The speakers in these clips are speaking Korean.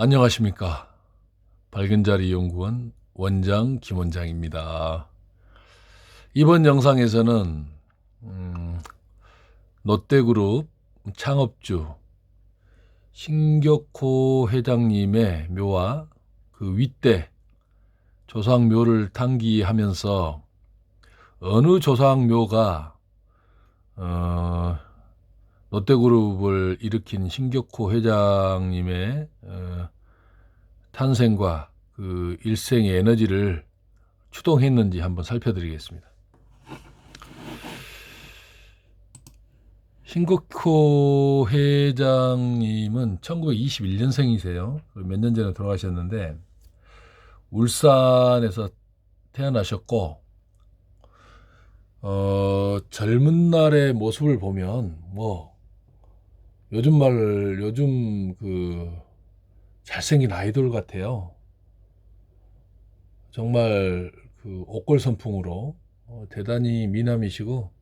안녕하십니까. 밝은자리 연구원 원장 김원장입니다. 이번 영상에서는 롯데그룹 창업주 신격호 회장님의 묘와 그 윗대 조상묘를 당기하면서 어느 조상묘가 롯데그룹을 일으킨 신격호 회장님의 탄생과 그 일생의 에너지를 추동했는지 한번 살펴드리겠습니다. 신격호 회장님은 1921년생이세요. 몇 년 전에 돌아가셨는데 울산에서 태어나셨고 젊은 날의 모습을 보면 요즘 그 잘생긴 아이돌 같아요. 정말 그 옥골선풍으로 대단히 미남이시고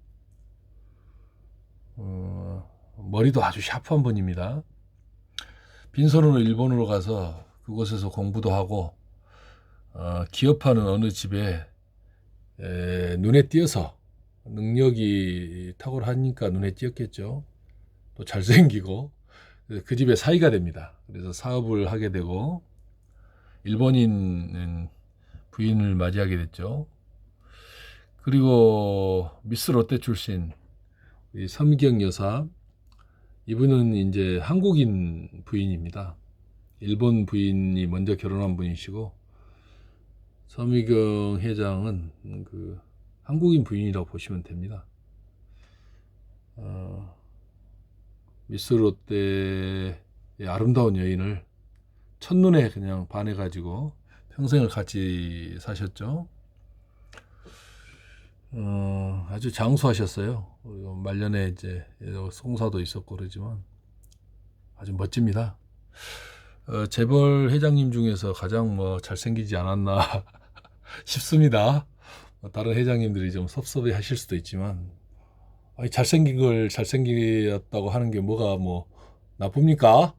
머리도 아주 샤프한 분입니다. 빈손으로 일본으로 가서 그곳에서 공부도 하고 기업하는 어느 집에 눈에 띄어서 능력이 탁월하니까 눈에 띄었겠죠. 또 잘생기고 그 집에 사위가 됩니다. 그래서 사업을 하게 되고 일본인 부인을 맞이하게 됐죠. 그리고 미스 롯데 출신 서미경 여사, 이분은 이제 한국인 부인입니다. 일본 부인이 먼저 결혼한 분이시고 서미경 회장은 그 한국인 부인이라고 보시면 됩니다. 미스 롯데의 아름다운 여인을 첫눈에 그냥 반해가지고 평생을 같이 사셨죠. 아주 장수하셨어요. 말년에 이제 송사도 있었고 그러지만 아주 멋집니다. 재벌 회장님 중에서 가장 잘생기지 않았나 싶습니다. 다른 회장님들이 좀 섭섭해 하실 수도 있지만 잘생긴 걸 잘생겼다고 하는 게 뭐가 나쁩니까?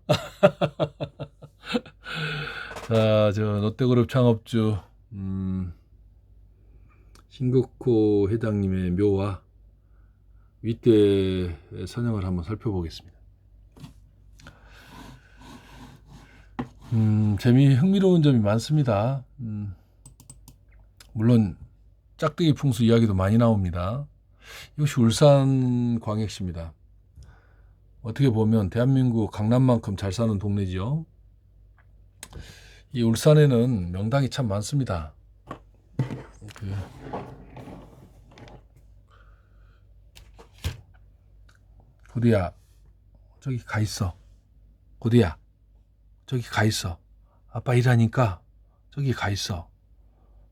자, 저 롯데그룹 창업주 신격호 회장님의 묘와 윗대 선형을 한번 살펴보겠습니다. 흥미로운 점이 많습니다. 물론 짝대기 풍수 이야기도 많이 나옵니다. 이것이 울산광역시입니다. 어떻게 보면 대한민국 강남만큼 잘 사는 동네지요. 이 울산에는 명당이 참 많습니다. 구두야, 저기 가 있어. 구두야, 저기 가 있어. 아빠 일하니까 저기 가 있어.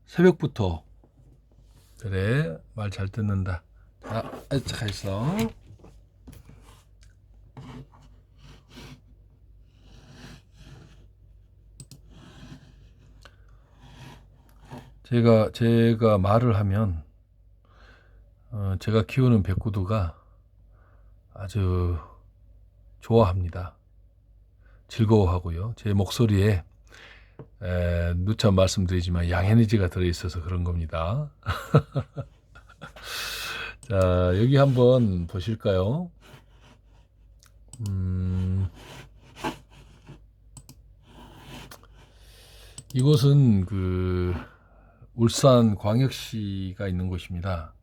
새벽부터. 그래, 말 잘 듣는다. 자, 가 있어. 제가 말을 하면 제가 키우는 백구두가 아주 좋아합니다. 즐거워하고요. 제 목소리에 누차 말씀드리지만 양에너지가 들어있어서 그런 겁니다. 자, 여기 한번 보실까요? 이곳은 그 울산광역시가 있는 곳입니다.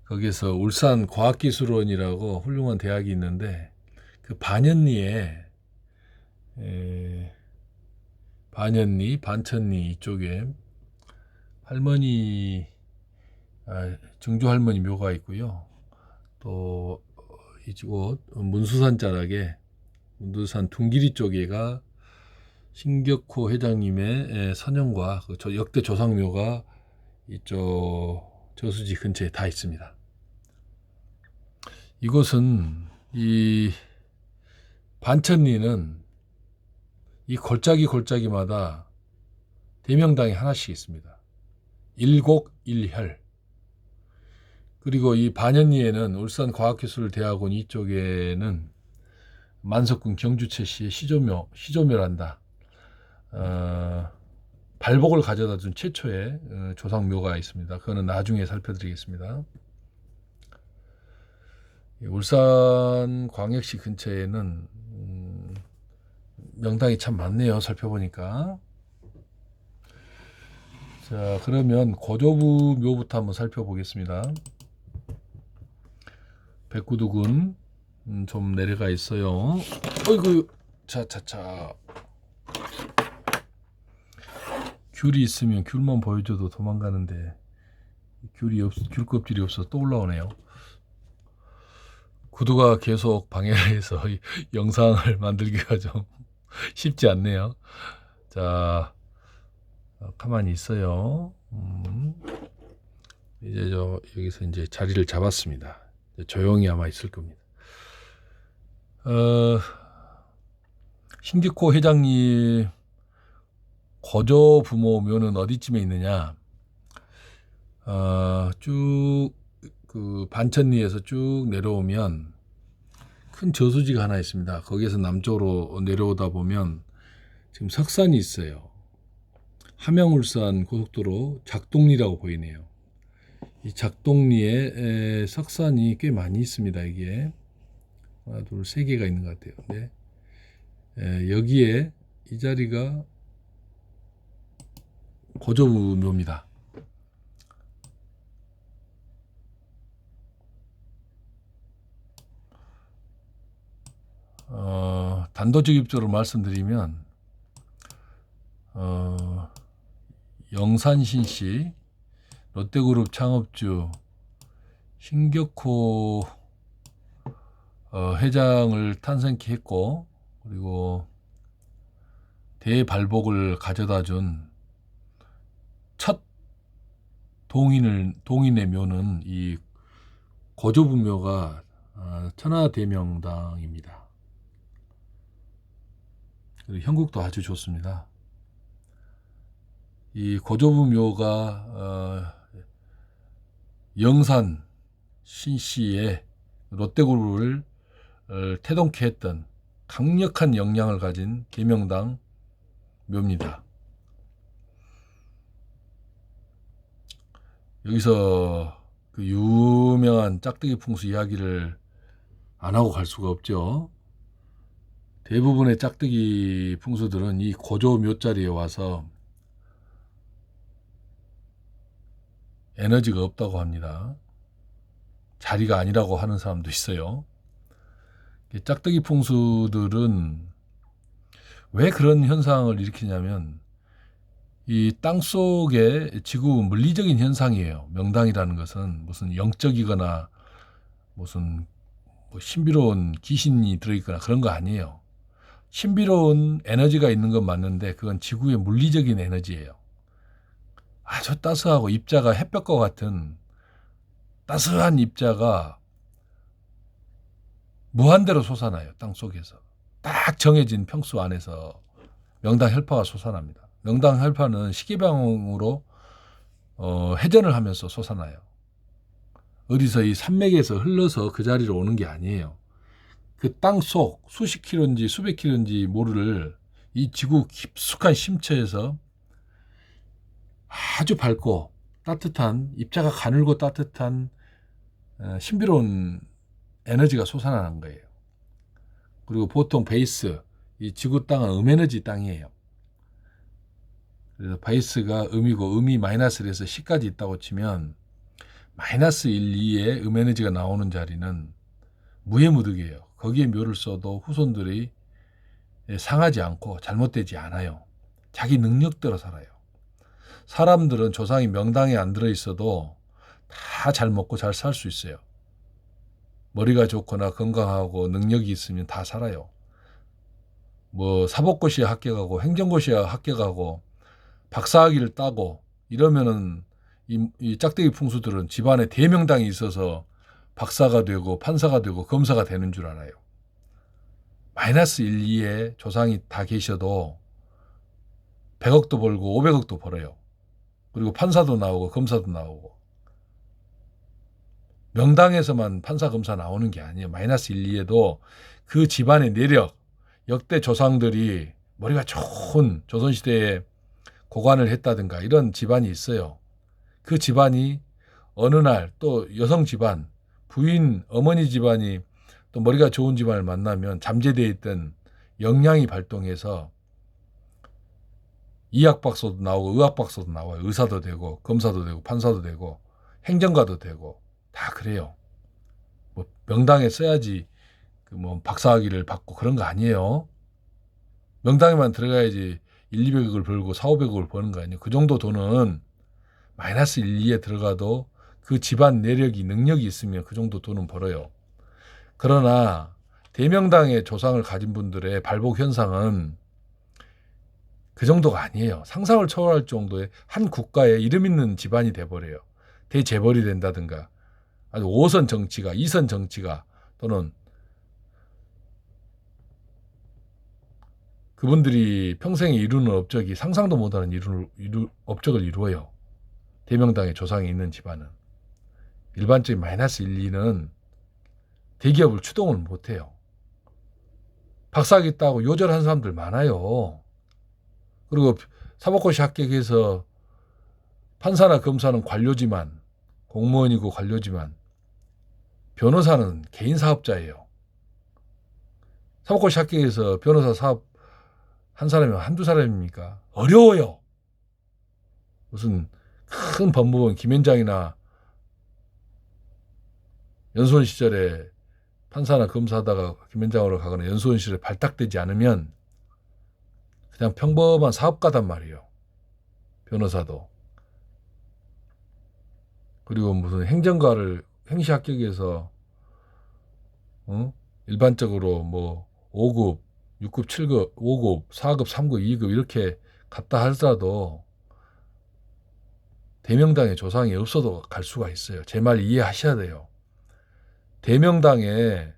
거기에서 울산과학기술원이라고 훌륭한 대학이 있는데 그 반천리, 반천리 이쪽에 할머니, 증조 할머니 묘가 있고요. 또 이곳 문수산 자락에 문수산 둥기리 쪽에가 신격호 회장님의 선형과 그 역대 조상묘가 이쪽 저수지 근처에 다 있습니다. 이곳은 이 반천리는 이 골짜기마다 대명당이 하나씩 있습니다. 일곡일혈. 그리고 이 반현리에는 울산과학기술대학원 이쪽에는 만석군 경주채씨의 시조묘란다. 발복을 가져다 준 최초의 조상묘가 있습니다. 그거는 나중에 살펴드리겠습니다. 울산 광역시 근처에는 명당이 참 많네요. 살펴보니까. 자, 그러면 고조부 묘부터 한번 살펴보겠습니다. 백구두군 좀 내려가 있어요. 어이구, 자자자. 귤이 있으면 귤만 보여줘도 도망가는데 귤 껍질이 없어 또 올라오네요. 구두가 계속 방해를 해서 영상을 만들기가 좀 쉽지 않네요. 자, 가만히 있어요. 이제 여기서 이제 자리를 잡았습니다. 조용히 아마 있을 겁니다. 신기코 회장님 고조 부모 묘는 어디쯤에 있느냐? 쭉 그 반천리에서 쭉 내려오면 큰 저수지가 하나 있습니다. 거기에서 남쪽으로 내려오다 보면 지금 석산이 있어요. 함양울산 고속도로 작동리라고 보이네요. 이 작동리에 석산이 꽤 많이 있습니다. 이게 하나, 둘, 세 개가 있는 것 같아요. 네. 여기에 이 자리가 고조부묘입니다. 단도직입적으로 말씀드리면 영산신씨 롯데그룹 창업주 신격호 회장을 탄생케 했고, 그리고 대발복을 가져다 준 첫 동인의 묘는 이 고조부묘가 천하대명당입니다. 그리고 형국도 아주 좋습니다. 이 고조부묘가 영산 신씨의 롯데그룹을 태동케 했던 강력한 영향을 가진 계명당 묘입니다. 여기서 그 유명한 짝대기 풍수 이야기를 안 하고 갈 수가 없죠. 대부분의 짝대기 풍수들은 이 고조 묘자리에 와서 에너지가 없다고 합니다. 자리가 아니라고 하는 사람도 있어요. 짝대기 풍수들은 왜 그런 현상을 일으키냐면 이 땅속의 지구 물리적인 현상이에요. 명당이라는 것은 무슨 영적이거나 무슨 신비로운 귀신이 들어있거나 그런 거 아니에요. 신비로운 에너지가 있는 건 맞는데 그건 지구의 물리적인 에너지예요. 아주 따스하고 입자가 햇볕과 같은 따스한 입자가 무한대로 솟아나요. 땅속에서. 딱 정해진 평수 안에서 명당 혈파가 솟아납니다. 명당 혈파는 시계방으로 회전을 하면서 솟아나요. 어디서 이 산맥에서 흘러서 그 자리로 오는 게 아니에요. 그 땅속 수십 킬로인지 수백 킬로인지 모를 이 지구 깊숙한 심처에서 아주 밝고 따뜻한 입자가 가늘고 따뜻한 신비로운 에너지가 솟아나는 거예요. 그리고 보통 베이스, 이 지구 땅은 음에너지 땅이에요. 그래서 베이스가 음이고 음이 마이너스 1에서 10까지 있다고 치면 마이너스 1, 2의 음에너지가 나오는 자리는 무해무득이에요. 거기에 묘를 써도 후손들이 상하지 않고 잘못되지 않아요. 자기 능력대로 살아요. 사람들은 조상이 명당에 안 들어있어도 다 잘 먹고 잘 살 수 있어요. 머리가 좋거나 건강하고 능력이 있으면 다 살아요. 뭐 사법고시에 합격하고 행정고시에 합격하고 박사학위를 따고 이러면은 이 짝대기 풍수들은 집안에 대명당이 있어서 박사가 되고 판사가 되고 검사가 되는 줄 알아요. 마이너스 1, 2에 조상이 다 계셔도 100억도 벌고 500억도 벌어요. 그리고 판사도 나오고 검사도 나오고. 명당에서만 판사 검사 나오는 게 아니에요. 마이너스 1, 2에도 그 집안의 내력, 역대 조상들이 머리가 좋은 조선시대에 고관을 했다든가 이런 집안이 있어요. 그 집안이 어느 날 또 여성 집안, 부인, 어머니 집안이 또 머리가 좋은 집안을 만나면 잠재되어 있던 역량이 발동해서 이학박사도 나오고 의학박사도 나와요. 의사도 되고 검사도 되고 판사도 되고 행정가도 되고 다 그래요. 뭐 명당에 써야지 그 뭐 박사학위를 받고 그런 거 아니에요. 명당에만 들어가야지 1, 200억을 벌고 4, 500억을 버는 거 아니에요. 그 정도 돈은 마이너스 1, 2에 들어가도 그 집안 내력이 능력이 있으면 그 정도 돈은 벌어요. 그러나 대명당의 조상을 가진 분들의 발복 현상은 그 정도가 아니에요. 상상을 초월할 정도의 한 국가에 이름 있는 집안이 돼버려요. 대재벌이 된다든가 아주 5선 정치가 2선 정치가 또는 그분들이 평생에 이루는 업적이 상상도 못하는 업적을 이루어요. 대명당의 조상이 있는 집안은. 일반적인 마이너스 1, 2는 대기업을 추동을 못해요. 박사학위 따고 요절한 사람들 많아요. 그리고 사법고시 합격해서 판사나 검사는 관료지만 공무원이고 관료지만 변호사는 개인 사업자예요. 사법고시 합격해서 변호사 사업 한 사람이 한두 사람입니까? 어려워요. 무슨 큰 법무원 김현장이나 연수원 시절에 판사나 검사하다가 김현장으로 가거나 연수원 시절에 발탁되지 않으면 그냥 평범한 사업가단 말이에요. 변호사도. 그리고 무슨 행정가를 행시 합격해서 일반적으로 뭐 5급, 6급, 7급, 5급, 4급, 3급, 2급 이렇게 갔다 하더라도 대명당의 조상이 없어도 갈 수가 있어요. 제 말 이해하셔야 돼요. 대명당에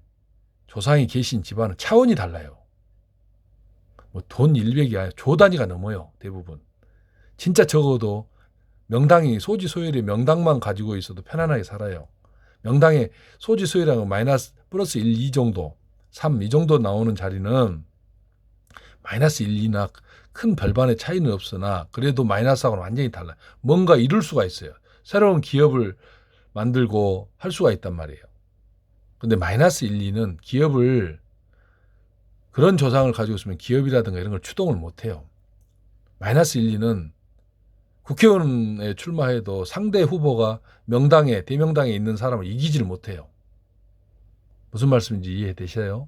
조상이 계신 집안은 차원이 달라요. 뭐 돈 100이 아니라 조 단위가 넘어요. 대부분. 진짜 적어도 명당이 소지소율이 명당만 가지고 있어도 편안하게 살아요. 명당의 소지소율이랑 마이너스 플러스 1, 2 정도 3 이 정도 나오는 자리는 마이너스 1, 2나 큰 별반의 차이는 없으나 그래도 마이너스하고는 완전히 달라요. 뭔가 이룰 수가 있어요. 새로운 기업을 만들고 할 수가 있단 말이에요. 근데 마이너스 1, 2는 기업을 그런 조상을 가지고 있으면 기업이라든가 이런 걸 추동을 못해요. 마이너스 1, 2는 국회의원에 출마해도 상대 후보가 명당에 대명당에 있는 사람을 이기지를 못해요. 무슨 말씀인지 이해되셔요?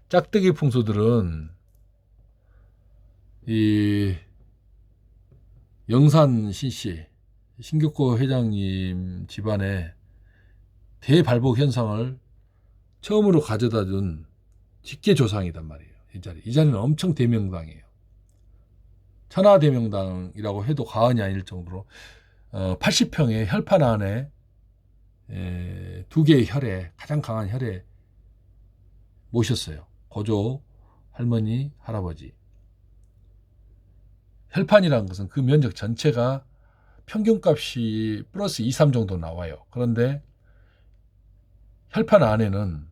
짝대기 풍수들은 이 영산 신씨 신격호 회장님 집안의 대발복 현상을 처음으로 가져다 준 직계조상이단 말이에요. 이 자리는 엄청 대명당이에요. 천하대명당이라고 해도 과언이 아닐 정도로 80평의 혈판 안에 두 개의 혈에 가장 강한 혈에 모셨어요. 고조, 할머니, 할아버지. 혈판이라는 것은 그 면적 전체가 평균값이 플러스 2, 3 정도 나와요. 그런데 혈판 안에는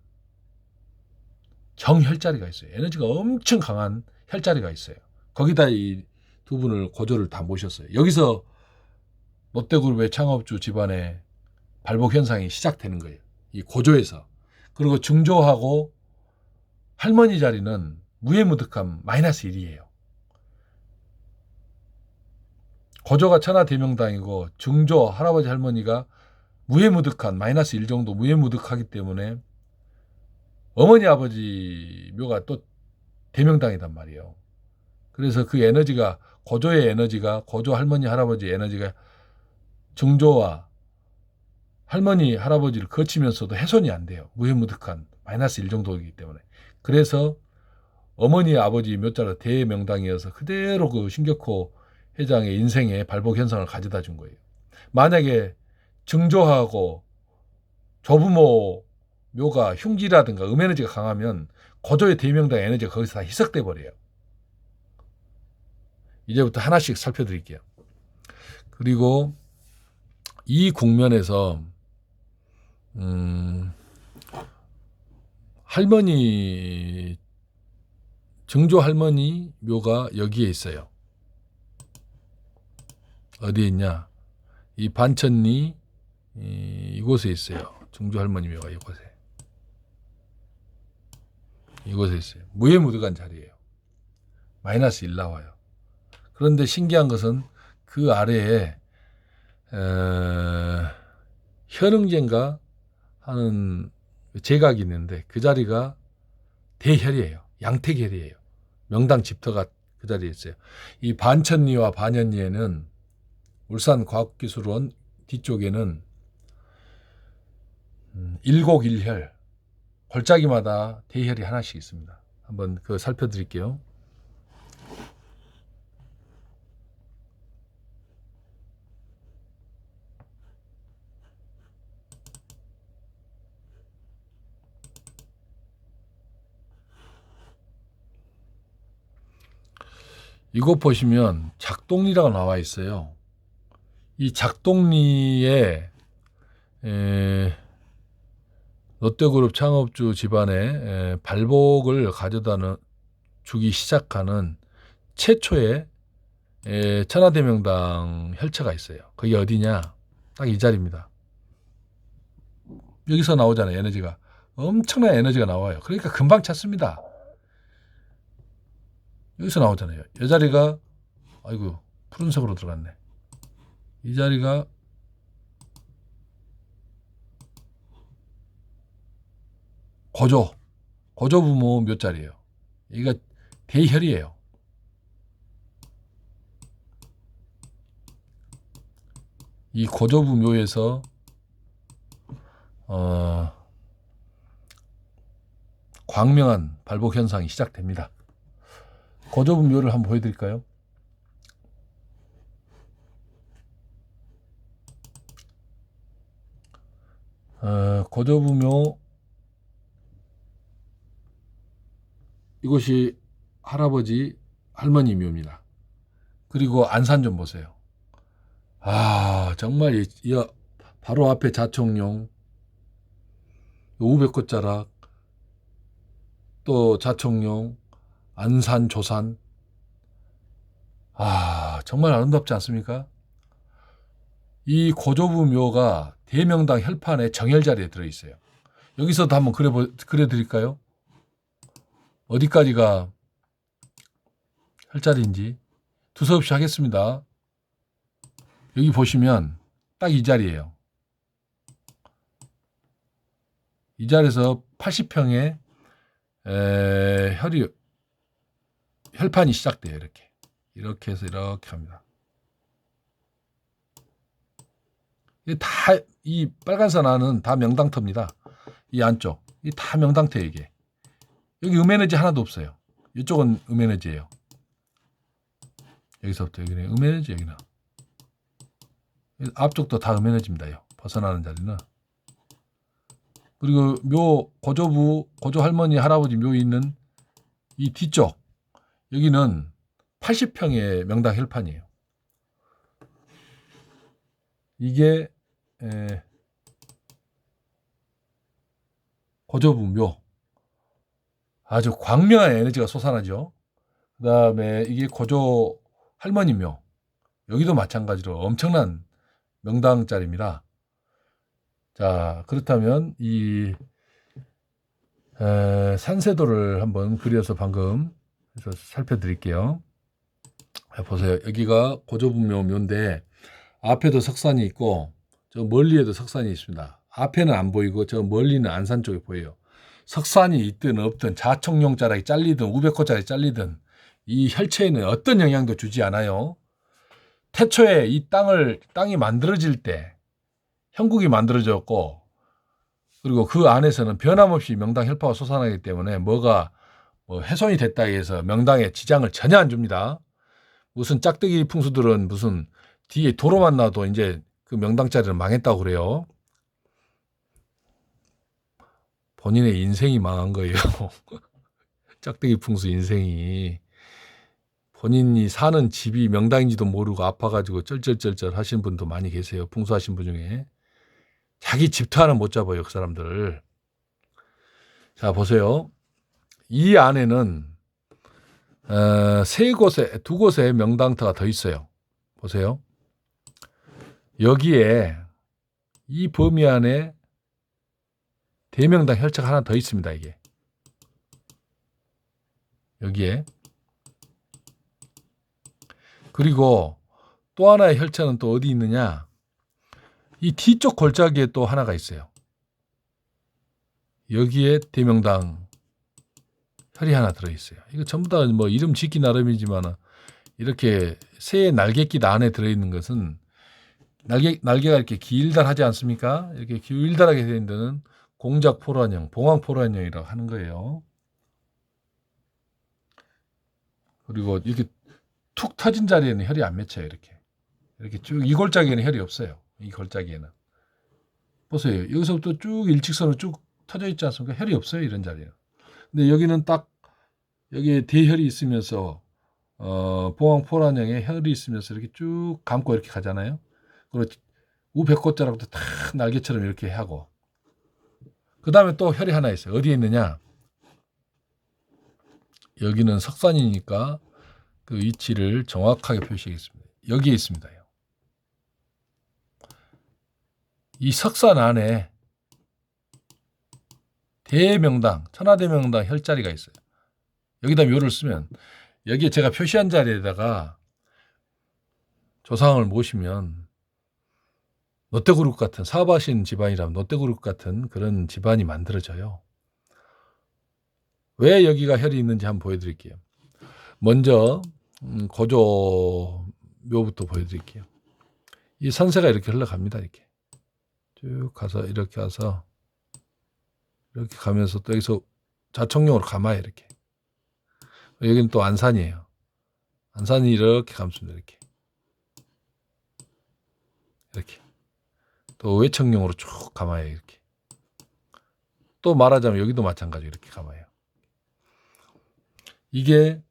정혈자리가 있어요. 에너지가 엄청 강한 혈자리가 있어요. 거기다 이 두 분을 고조를 다 모셨어요. 여기서 롯데그룹의 창업주 집안의 발복 현상이 시작되는 거예요. 이 고조에서. 그리고 증조하고 할머니 자리는 무해무득함 마이너스 1이에요. 고조가 천하대명당이고 증조 할아버지 할머니가 무해무득한 마이너스 1 정도 무해무득하기 때문에 어머니 아버지 묘가 또 대명당이단 말이에요. 그래서 그 에너지가 고조의 에너지가 고조 할머니 할아버지 에너지가 증조와 할머니 할아버지를 거치면서도 훼손이 안 돼요. 무해무득한 마이너스 1 정도이기 때문에. 그래서 어머니 아버지 묘자로 대명당이어서 그대로 그 신격호 회장의 인생에 발복 현상을 가져다 준 거예요. 만약에 증조하고 조부모 묘가 흉기라든가 음에너지가 강하면 고조의 대명당 에너지가 거기서 다 희석돼 버려요. 이제부터 하나씩 살펴드릴게요. 그리고 이 국면에서 할머니 증조 할머니 묘가 여기에 있어요. 어디에 있냐? 이 반천리 이곳에 있어요. 증조 할머니 묘가 이곳에 있어요. 무해무득한 자리예요. 마이너스 1 나와요. 그런데 신기한 것은 그 아래에 현응제인가 하는 제각이 있는데 그 자리가 대혈이에요. 양택혈이에요. 명당 집터가 그 자리에 있어요. 이 반천리와 반연리에는 울산과학기술원 뒤쪽에는 일곡일혈 골짜기마다 대혈이 하나씩 있습니다. 한번 그 살펴드릴게요. 이곳 보시면 작동리라고 나와 있어요. 이 작동리에 롯데그룹 창업주 집안에 발복을 가져다 주기 시작하는 최초의 천하대명당 혈처가 있어요. 그게 어디냐? 딱 이 자리입니다. 여기서 나오잖아요. 에너지가. 엄청난 에너지가 나와요. 그러니까 금방 찾습니다. 여기서 나오잖아요. 이 자리가 아이고 푸른색으로 들어갔네. 이 자리가 고조부모 몇 자리예요. 여기가 대혈이에요. 이 고조부묘에서 광명한 발복 현상이 시작됩니다. 고조부묘를 한번 보여드릴까요? 고조부묘 이곳이 할아버지 할머니 묘입니다. 그리고 안산 좀 보세요. 정말 바로 앞에 자청룡, 우백꽃자락, 또 자청룡, 안산, 조산. 정말 아름답지 않습니까? 이 고조부묘가 대명당 혈판의 정혈 자리에 들어있어요. 여기서도 한번 그려드릴까요? 어디까지가 혈자리인지 두서없이 하겠습니다. 여기 보시면 딱 이 자리예요. 이 자리에서 80평의 혈판이 시작돼요. 이렇게 해서 이렇게 합니다. 이 빨간 선 안은 다 명당터입니다. 이 안쪽 이 다 명당터. 이게 여기 음에너지 하나도 없어요. 이쪽은 음에너지예요. 여기서부터 여기는 음에너지. 여기는 앞쪽도 다 음에너지입니다. 벗어나는 자리는. 그리고 묘 고조 할머니 할아버지 묘 있는 이 뒤쪽 여기는 80평의 명당 혈판이에요. 이게 고조부 묘. 아주 광명한 에너지가 솟아나죠. 그 다음에 이게 고조 할머니 묘. 여기도 마찬가지로 엄청난 명당짜리입니다. 자, 그렇다면 이 산세도를 한번 그려서 방금 해서 살펴드릴게요. 보세요. 여기가 고조부묘 묘인데 앞에도 석산이 있고 저 멀리에도 석산이 있습니다. 앞에는 안 보이고 저 멀리는 안산 쪽에 보여요. 석산이 있든 없든 자청룡 자락이 잘리든 우백호 자락이 잘리든 이 혈체에는 어떤 영향도 주지 않아요. 태초에 이 땅이 만들어질 때 형국이 만들어졌고 그리고 그 안에서는 변함없이 명당 혈파가 솟아나기 때문에 뭐가 훼손이 됐다 해서 명당에 지장을 전혀 안 줍니다. 무슨 짝대기 풍수들은 무슨 뒤에 도로만 놔도 이제 그 명당 자리는 망했다고 그래요. 본인의 인생이 망한 거예요. 짝대기 풍수 인생이. 본인이 사는 집이 명당인지도 모르고 아파가지고 쩔쩔쩔쩔 하신 분도 많이 계세요. 풍수하신 분 중에. 자기 집터 하나 못 잡아요. 그 사람들. 자, 보세요. 이 안에는 두 곳에 명당터가 더 있어요. 보세요. 여기에 이 범위 안에 대명당 혈처가 하나 더 있습니다. 이게 여기에. 그리고 또 하나의 혈처는 또 어디 있느냐? 이 뒤쪽 골짜기에 또 하나가 있어요. 여기에 대명당 혈이 하나 들어있어요. 이거 전부 다 뭐 이름 짓기 나름이지만 이렇게 새의 날갯깃 안에 들어있는 것은 날개가 이렇게 길달하지 않습니까? 이렇게 길달하게 되는 데는 공작포란형, 봉황포란형이라고 하는 거예요. 그리고 이렇게 툭 터진 자리에는 혈이 안 맺혀요. 이렇게 쭉 이 골짜기에는 혈이 없어요. 이 골짜기에는. 보세요. 여기서부터 쭉 일직선으로 쭉 터져 있지 않습니까? 혈이 없어요. 이런 자리에는. 근데 여기는 딱 여기에 대혈이 있으면서 봉황포란형에 혈이 있으면서 이렇게 쭉 감고 이렇게 가잖아요. 그리고 우백꽃자락도 탁 날개처럼 이렇게 하고 그 다음에 또 혈이 하나 있어요. 어디에 있느냐? 여기는 석산이니까 그 위치를 정확하게 표시하겠습니다. 여기에 있습니다. 이 석산 안에 대명당, 천하대명당 혈자리가 있어요. 여기다 묘를 쓰면 여기에 제가 표시한 자리에다가 조상을 모시면 롯데그룹 같은 사업하신 집안이라면 롯데그룹 같은 그런 집안이 만들어져요. 왜 여기가 혈이 있는지 한번 보여드릴게요. 먼저 고조 묘부터 보여드릴게요. 이 선세가 이렇게 흘러갑니다. 이렇게 쭉 가서 이렇게 와서 이렇게 가면서 또 여기서 자청룡으로 감아요. 이렇게. 여기는 또 안산이에요. 안산이 이렇게 감습니다. 이렇게. 또 외청룡으로 쭉 감아요. 이렇게. 또 말하자면 여기도 마찬가지로 이렇게 감아요. 이게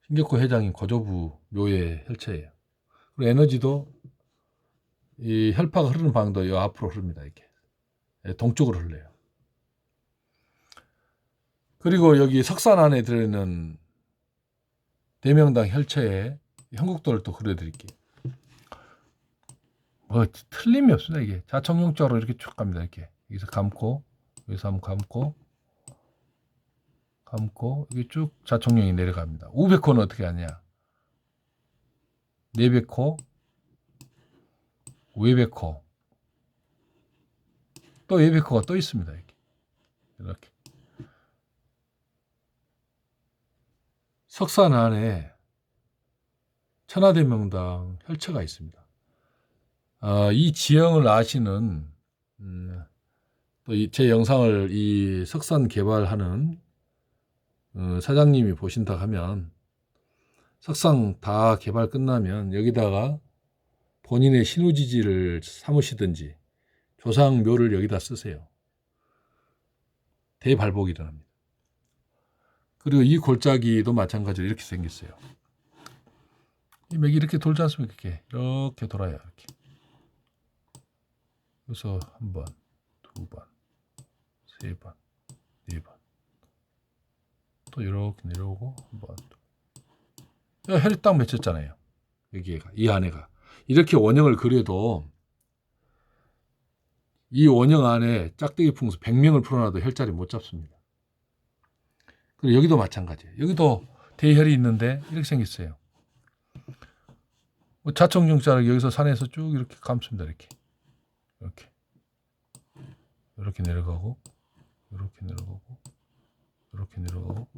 신격호 회장인 고조부 묘의 혈체예요. 그리고 에너지도 이 혈파가 흐르는 방도 이 앞으로 흐릅니다. 이렇게 동쪽으로 흘러요. 그리고 여기 석산 안에 들어있는 대명당 혈체에 형국도를 또 그려드릴게요. 뭐 틀림이 없습니다. 이게 자청룡자로 이렇게 쭉 갑니다. 이렇게 여기서 감고 여기서 한번 감고 이게 쭉 자청룡이 내려갑니다. 우백호는 어떻게 하냐? 내백호, 외백호, 또 외백호가 또 있습니다. 이렇게 석산 안에 천하대명당 혈처가 있습니다. 이 지형을 아시는 또 제 영상을 이 석산 개발하는 사장님이 보신다 하면 석상 다 개발 끝나면 여기다가 본인의 신우지지를 삼으시든지 조상묘를 여기다 쓰세요. 대발복이 일어납니다. 그리고 이 골짜기도 마찬가지로 이렇게 생겼어요. 이 맥이 이렇게 돌지 않습니까? 이렇게 돌아요. 이렇게. 그래서 한 번, 두 번, 세 번, 네 번. 또 이렇게 내려오고 한 번. 혈이 딱 맺혔잖아요. 여기가 이 안에가 이렇게 원형을 그려도 이 원형 안에 짝대기 풍수 100명을 풀어놔도 혈자리 못 잡습니다. 그리고 여기도 마찬가지예요. 여기도 대혈이 있는데 이렇게 생겼어요. 자청룡자를 여기서 산에서 쭉 이렇게 감습니다. 이렇게 내려가고 이렇게 내려가고 이렇게 내려가고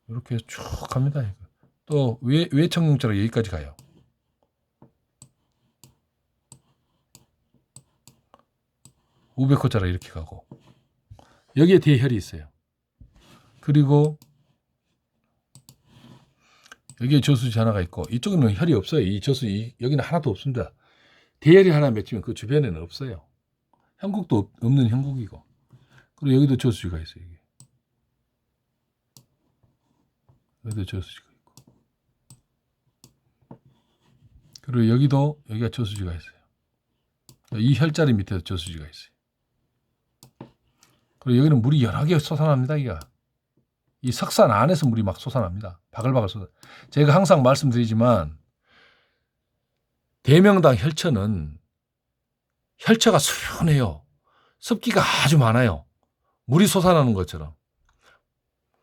이렇게 쭉 갑니다. 또 외청룡자로 여기까지 가요. 우백호자로 이렇게 가고 여기에 대혈이 있어요. 그리고 여기에 저수지 하나가 있고 이쪽에는 혈이 없어요. 이 저수지 여기는 하나도 없습니다. 대혈이 하나 맺히면 그 주변에는 없어요. 형국도 없는 형국이고 그리고 여기도 저수지가 있어요. 여기도 저수지가 있고 그리고 여기가 저수지가 있어요. 이 혈자리 밑에도 저수지가 있어요. 그리고 여기는 물이 여러 개 솟아납니다. 이 석산 안에서 물이 막 솟아납니다. 바글바글 솟아. 제가 항상 말씀드리지만 대명당 혈처는 혈처가 수연해요. 습기가 아주 많아요. 물이 솟아나는 것처럼.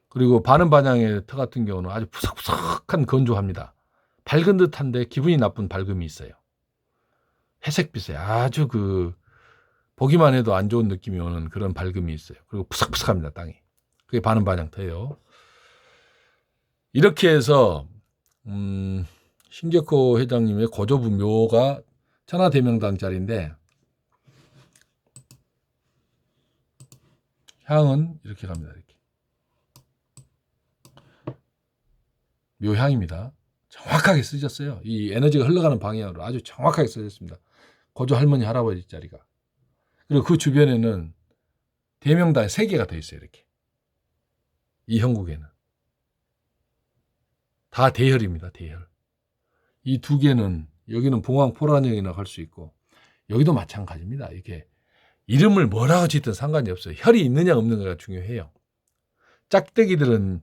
그리고 바는 반향의 터 같은 경우는 아주 푸석푸석한 건조합니다. 밝은 듯한데 기분이 나쁜 밝음이 있어요. 회색빛에 아주 보기만 해도 안 좋은 느낌이 오는 그런 밝음이 있어요. 그리고 푸석푸석합니다, 땅이. 그게 바는 반향 터예요. 이렇게 해서 신격호 회장님의 고조부 묘가 천하대명당짜리인데 향은 이렇게 갑니다. 이렇게. 묘향입니다. 정확하게 쓰셨어요. 이 에너지가 흘러가는 방향으로 아주 정확하게 쓰셨습니다. 고조 할머니 할아버지 자리가. 그리고 그 주변에는 대명당이 3개가 더 있어요. 이렇게. 이 형국에는. 다 대혈입니다. 대혈. 이 2개는 여기는 봉황 포란형이나 할 수 있고 여기도 마찬가지입니다. 이게 이름을 뭐라고 짓든 상관이 없어요. 혈이 있느냐 없느냐가 중요해요. 짝대기들은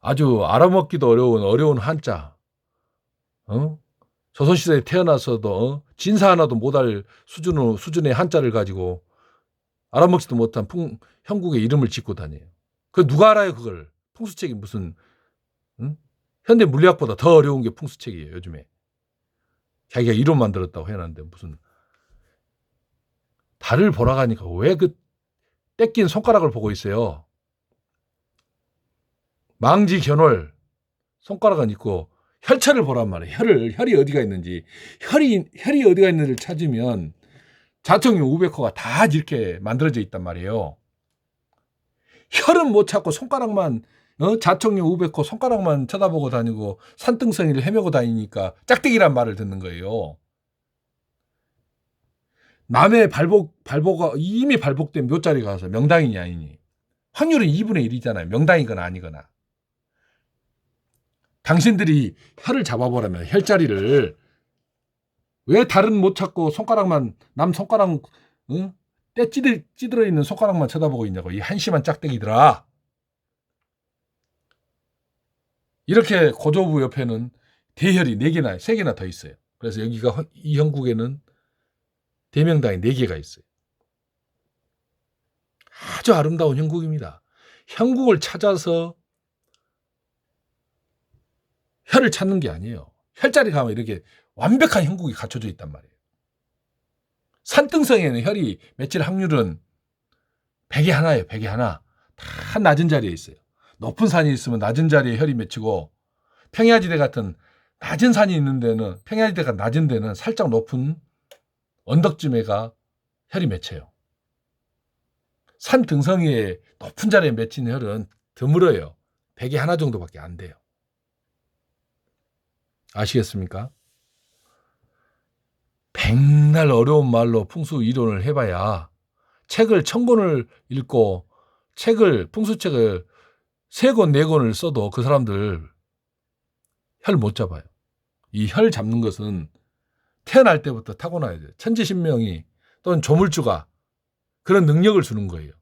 아주 알아먹기도 어려운 한자. 조선시대에 태어나서도 진사 하나도 못할 수준의 한자를 가지고 알아먹지도 못한 형국의 이름을 짓고 다녀요. 그 누가 알아요 그걸. 풍수책이 무슨 현대 물리학보다 더 어려운 게 풍수책이에요. 요즘에. 자기가 이론 만들었다고 해놨는데 무슨 달을 보러 가니까 왜 떼낀 손가락을 보고 있어요. 망지 견월 손가락은 있고 혈처를 보란 말이에요. 혈이 어디가 있는지. 혈이 어디가 있는지를 찾으면 자청용 우백호가 다 이렇게 만들어져 있단 말이에요. 혈은 못 찾고 손가락만 자청용 우백호 손가락만 쳐다보고 다니고 산등성이를 헤매고 다니니까 짝대기란 말을 듣는 거예요. 남의 발보가 이미 발복된 묘자리 가서 명당이냐 아니니. 확률은 2분의 1이잖아요. 명당이거나 아니거나. 당신들이 혈을 잡아보라면 혈자리를 왜 다른 못 찾고 손가락만 남 손가락 때 찌들어 있는 손가락만 쳐다보고 있냐고. 이 한심한 짝대기들아. 이렇게 고조부 옆에는 대혈이 4개나 3개나 더 있어요. 그래서 여기가 이 형국에는 대명당이 4개가 있어요. 아주 아름다운 형국입니다. 형국을 찾아서 혈을 찾는 게 아니에요. 혈자리 가면 이렇게 완벽한 형국이 갖춰져 있단 말이에요. 산등성에는 혈이 맺힐 확률은 100에 하나예요. 100에 하나. 다 낮은 자리에 있어요. 높은 산이 있으면 낮은 자리에 혈이 맺히고 평야지대 같은 낮은 산이 있는 데는 평야지대가 낮은 데는 살짝 높은 언덕쯤에가 혈이 맺혀요. 산 등성이에 높은 자리에 맺힌 혈은 드물어요. 100에 하나 정도밖에 안 돼요. 아시겠습니까? 백날 어려운 말로 풍수 이론을 해봐야 책을 1000권을 읽고 풍수책을 3권, 4권을 써도 그 사람들 혈 못 잡아요. 이 혈 잡는 것은 태어날 때부터 타고나야 돼요. 천지신명이 또는 조물주가 그런 능력을 주는 거예요.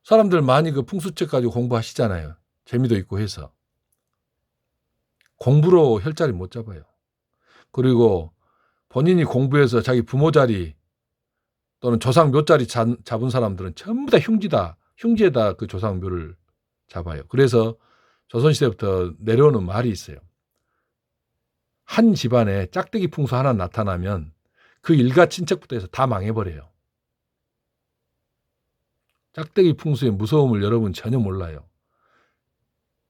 사람들 많이 풍수책 가지고 공부하시잖아요. 재미도 있고 해서. 공부로 혈자리 못 잡아요. 그리고 본인이 공부해서 자기 부모 자리 또는 조상 묘자리 잡은 사람들은 전부 다 흉지에다 그 조상 묘를 잡아요. 그래서 조선시대부터 내려오는 말이 있어요. 한 집안에 짝대기 풍수 하나 나타나면 그 일가 친척부터 해서 다 망해버려요. 짝대기 풍수의 무서움을 여러분 전혀 몰라요.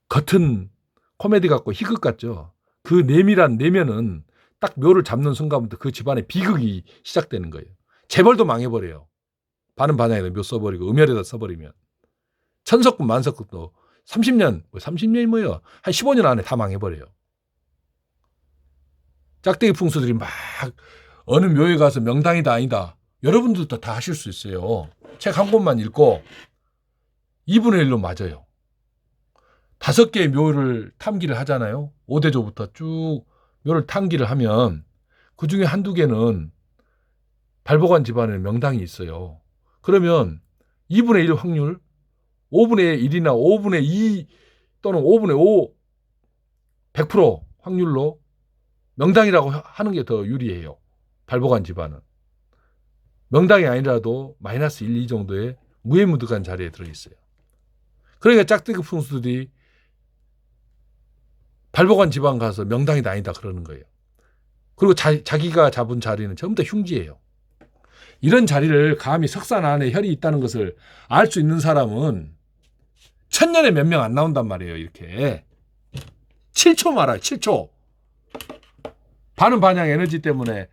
겉은 코미디 같고 희극 같죠. 그 내밀한 내면은 딱 묘를 잡는 순간부터 그 집안에 비극이 시작되는 거예요. 재벌도 망해버려요. 바는 반향에다 묘 써버리고 음혈에다 써버리면. 천석군 만석군도 30년이 뭐예요. 한 15년 안에 다 망해버려요. 짝대기 풍수들이 막 어느 묘에 가서 명당이다 아니다. 여러분들도 다 하실 수 있어요. 책 한 권만 읽고 2분의 1로 맞아요. 5개의 묘를 탐기를 하잖아요. 5대조부터 쭉 묘를 탐기를 하면 그중에 한두 개는 발보관 집안에 명당이 있어요. 그러면 2분의 1 확률, 5분의 1이나 5분의 2 또는 5분의 5, 100% 확률로 명당이라고 하는 게 더 유리해요. 발보관 집안은. 명당이 아니라도 마이너스 1, 2 정도의 무해무득한 자리에 들어있어요. 그러니까 짝대기 풍수들이 발보관 집안 가서 명당이 아니다 그러는 거예요. 그리고 자기가 잡은 자리는 전부 다 흉지예요. 이런 자리를 감히 석산 안에 혈이 있다는 것을 알 수 있는 사람은 천년에 몇 명 안 나온단 말이에요. 이렇게 7초 말아요. 7초. 반응 반향 에너지 때문에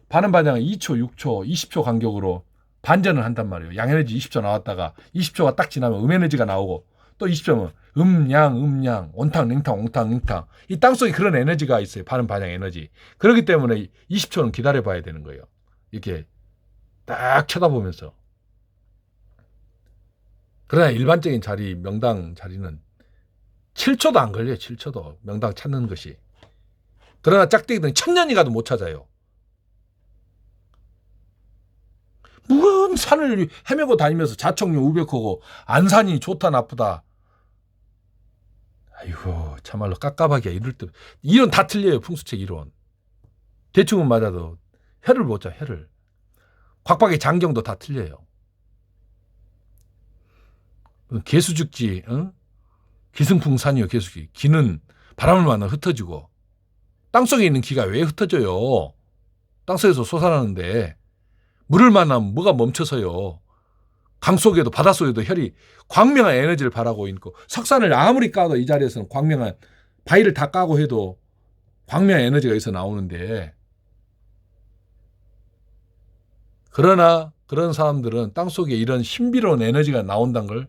반응 반향을 2초, 6초, 20초 간격으로 반전을 한단 말이에요. 양에너지 20초 나왔다가 20초가 딱 지나면 음에너지가 나오고 또 20초면 음양, 온탕, 냉탕, 옹탕, 냉탕. 이 땅속에 그런 에너지가 있어요. 반응 반향 에너지. 그렇기 때문에 20초는 기다려봐야 되는 거예요. 이렇게 딱 쳐다보면서. 그러나 일반적인 자리, 명당 자리는 7초도 안 걸려요. 7초도. 명당 찾는 것이. 그러나 짝대기들은 1000년이 가도 못 찾아요. 무거운 산을 헤매고 다니면서 자청용 우백하고 안산이 좋다 나쁘다. 아이고 참말로 깝깝하게 이럴 때 이론 다 틀려요. 풍수책 이론. 대충은 맞아도 혈을 보자. 혈을. 곽박의 장경도 다 틀려요. 개수죽지, 기승풍산이요. 개수기. 기는 바람을 만나 흩어지고 땅속에 있는 기가 왜 흩어져요? 땅속에서 솟아나는데 물을 만나면 뭐가 멈춰서요. 강속에도 바닷속에도 혈이 광명한 에너지를 발하고 있고 석산을 아무리 까도 이 자리에서는 광명한 바위를 다 까고 해도 광명한 에너지가 있어 나오는데 그러나 그런 사람들은 땅속에 이런 신비로운 에너지가 나온다는 걸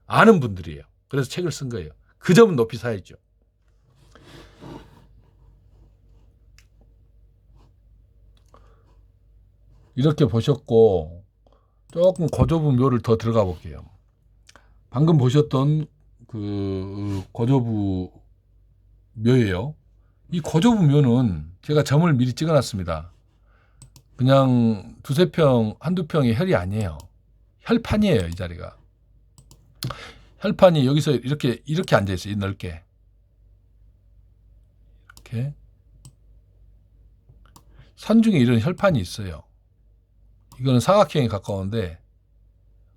아는 분들이에요. 그래서 책을 쓴 거예요. 그 점은 높이 사야죠. 이렇게 보셨고 조금 거조부 묘를 더 들어가 볼게요. 방금 보셨던 그 거조부 묘예요. 이 거조부 묘는 제가 점을 미리 찍어놨습니다. 그냥 두세 평, 한두 평의 혈이 아니에요. 혈판이에요, 이 자리가. 혈판이 여기서 이렇게 앉아있어요, 넓게. 이렇게. 산 중에 이런 혈판이 있어요. 이거는 사각형에 가까운데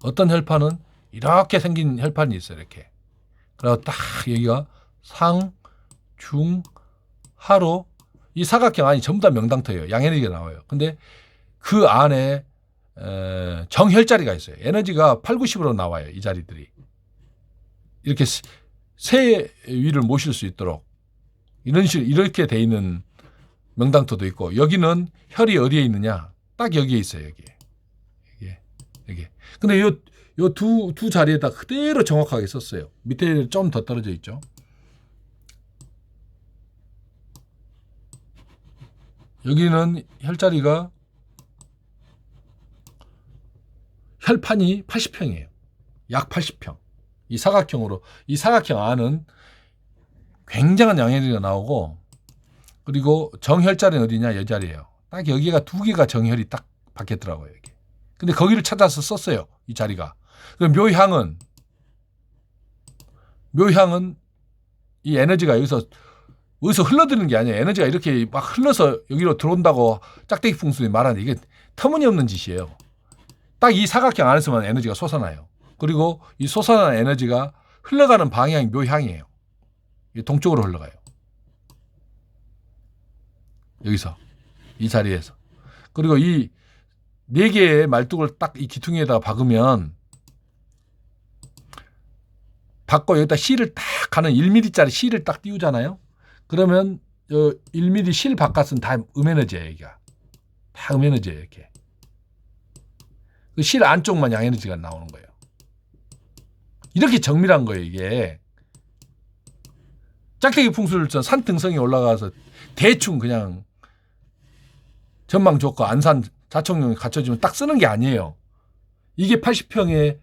어떤 혈판은 이렇게 생긴 혈판이 있어요. 이렇게. 그리고 딱 여기가 상, 중, 하로 이 사각형 안이 전부 다 명당터예요. 양에너지가 나와요. 근데 그 안에 정혈자리가 있어요. 에너지가 8, 90으로 나와요. 이 자리들이. 이렇게 새 위를 모실 수 있도록 이렇게 돼 있는 명당터도 있고 여기는 혈이 어디에 있느냐? 딱 여기에 있어요. 여기. 근데 요 두 자리에다 그대로 정확하게 썼어요. 밑에 좀 더 떨어져 있죠. 여기는 혈자리가 혈판이 80평이에요. 약 80평. 이 사각형으로 이 사각형 안은 굉장한 양에너지가 나오고 그리고 정혈자리는 어디냐? 이 자리예요. 딱 여기가 두 개가 정혈이 딱 박혔더라고요. 여기. 근데 거기를 찾아서 썼어요. 이 자리가. 그럼 묘향은 이 에너지가 여기서 흘러드는 게 아니에요. 에너지가 이렇게 막 흘러서 여기로 들어온다고 짝대기 풍수에 말하는데 이게 터무니없는 짓이에요. 딱 이 사각형 안에서만 에너지가 솟아나요. 그리고 이 솟아나는 에너지가 흘러가는 방향이 묘향이에요. 동쪽으로 흘러가요. 여기서 이 자리에서. 그리고 이 네 개의 말뚝을 딱 이 기퉁에다가 박으면 박고 여기다 실을 딱 가는 1mm짜리 실을 딱 띄우잖아요. 그러면 1mm 실 바깥은 다 음에너지예요. 여기가. 다 음에너지예요. 이렇게. 그 실 안쪽만 양에너지가 나오는 거예요. 이렇게 정밀한 거예요. 이게. 짝대기 풍수를 산 등성에 올라가서 대충 그냥 전망 좋고 안산 자청용이 갖춰지면 딱 쓰는 게 아니에요. 이게 80평의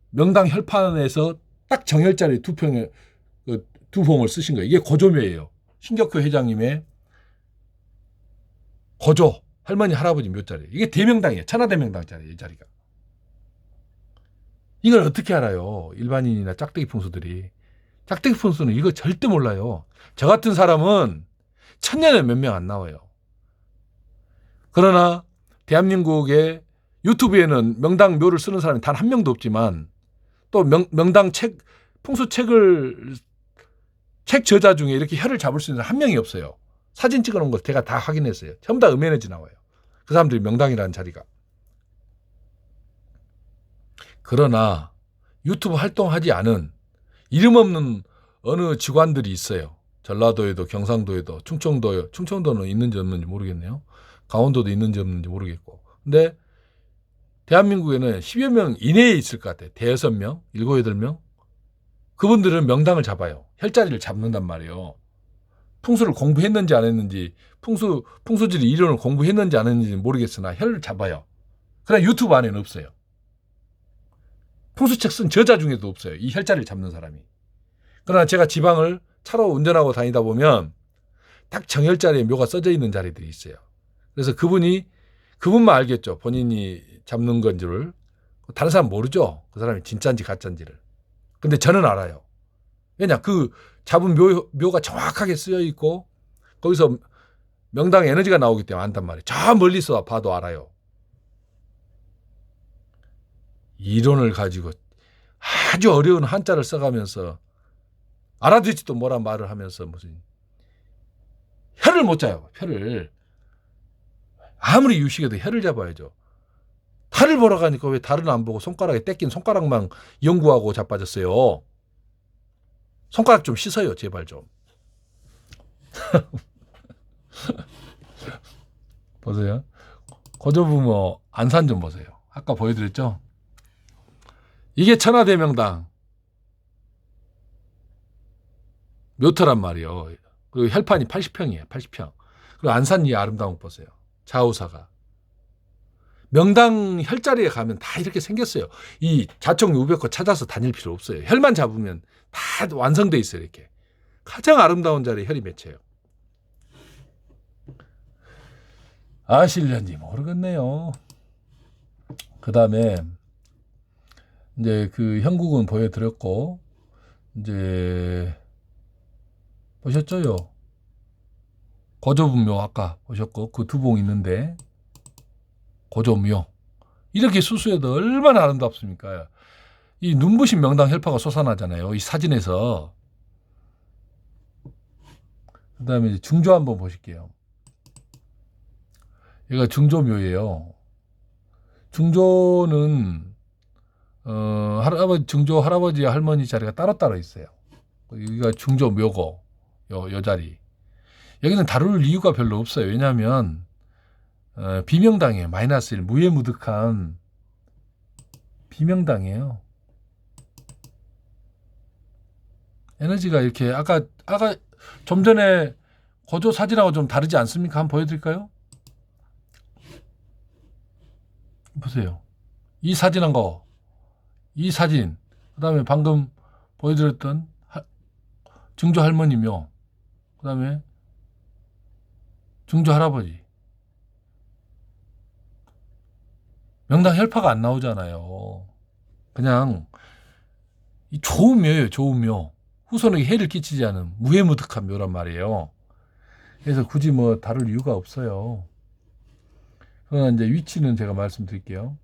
명당 혈판에서 딱 정혈자리 두 봉을 쓰신 거예요. 이게 거조묘예요. 신격호 회장님의 거조 할머니 할아버지 묘자리. 이게 대명당이에요. 천하대명당 자리예요. 이 자리가. 이걸 어떻게 알아요? 일반인이나 짝대기 풍수들이. 짝대기 풍수는 이거 절대 몰라요. 저 같은 사람은 천년에 몇 명 안 나와요. 그러나 대한민국의 유튜브에는 명당 묘를 쓰는 사람이 단 한 명도 없지만 또 명당 풍수 책 저자 중에 이렇게 혀를 잡을 수 있는 한 명이 없어요. 사진 찍어놓은 거 제가 다 확인했어요. 전부 다 음에너지 나와요. 그 사람들이 명당이라는 자리가. 그러나 유튜브 활동하지 않은 이름 없는 어느 직관들이 있어요. 전라도에도 경상도에도 충청도는 있는지 없는지 모르겠네요. 강원도도 있는지 없는지 모르겠고. 근데 대한민국에는 10여 명 이내에 있을 것 같아요. 대여섯 명, 7, 8명. 그분들은 명당을 잡아요. 혈자리를 잡는단 말이에요. 풍수를 공부했는지 안 했는지, 풍수지리 이론을 공부했는지 안 했는지 모르겠으나 혈을 잡아요. 그러나 유튜브 안에는 없어요. 풍수책 쓴 저자 중에도 없어요. 이 혈자리를 잡는 사람이. 그러나 제가 지방을 차로 운전하고 다니다 보면 딱 정혈자리에 묘가 써져 있는 자리들이 있어요. 그래서 그분만 알겠죠. 본인이 잡는 건지를. 다른 사람 모르죠. 그 사람이 진짜인지 가짜인지를. 근데 저는 알아요. 왜냐, 그 잡은 묘가 정확하게 쓰여 있고 거기서 명당 에너지가 나오기 때문에 안단 말이에요. 저 멀리서 봐도 알아요. 이론을 가지고 아주 어려운 한자를 써가면서 알아듣지도 못한 말을 하면서 무슨 혀를 못 잡아요. 혀를. 아무리 유식해도 혀를 잡아야죠. 달을 보러 가니까 왜 달은 안 보고 손가락에 떼낀 손가락만 연구하고 자빠졌어요. 손가락 좀 씻어요. 제발 좀. 보세요. 고조부모 안산 좀 보세요. 아까 보여드렸죠? 이게 천하대명당 묘터란 말이에요. 그리고 혈판이 80평이에요. 80평. 그리고 안산 이 아름다운 거 보세요. 좌우사가. 명당 혈자리에 가면 다 이렇게 생겼어요. 이 자청 우벽호 찾아서 다닐 필요 없어요. 혈만 잡으면 다 완성돼 있어요. 이렇게. 가장 아름다운 자리에 혈이 맺혀요. 아실련지 모르겠네요. 그 다음에 이제 그 형국은 보여드렸고, 이제 보셨죠요? 고조분묘 아까 보셨고, 그 두봉 있는데 고조묘 이렇게 수수해도 얼마나 아름답습니까? 이 눈부신 명당 혈파가 솟아나잖아요. 이 사진에서. 그 다음에 중조 한번 보실게요. 얘가 중조묘예요. 중조는 중조 할아버지 할머니 자리가 따로따로 있어요. 여기가 중조묘고 요 자리. 여기는 다룰 이유가 별로 없어요. 왜냐하면 비명당이에요. 마이너스 1 무예무득한 비명당이에요. 에너지가 이렇게 아까 좀 전에 고조 사진하고 좀 다르지 않습니까? 한번 보여드릴까요? 보세요. 이 사진한 거, 이 사진, 그 다음에 방금 보여드렸던 중조 할머니며, 그 다음에 중조 할아버지. 명당 혈파가 안 나오잖아요. 그냥 좋은 묘예요. 좋은 묘. 후손에게 해를 끼치지 않은 무해무득한 묘란 말이에요. 그래서 굳이 뭐 다룰 이유가 없어요. 그러나 이제 위치는 제가 말씀드릴게요.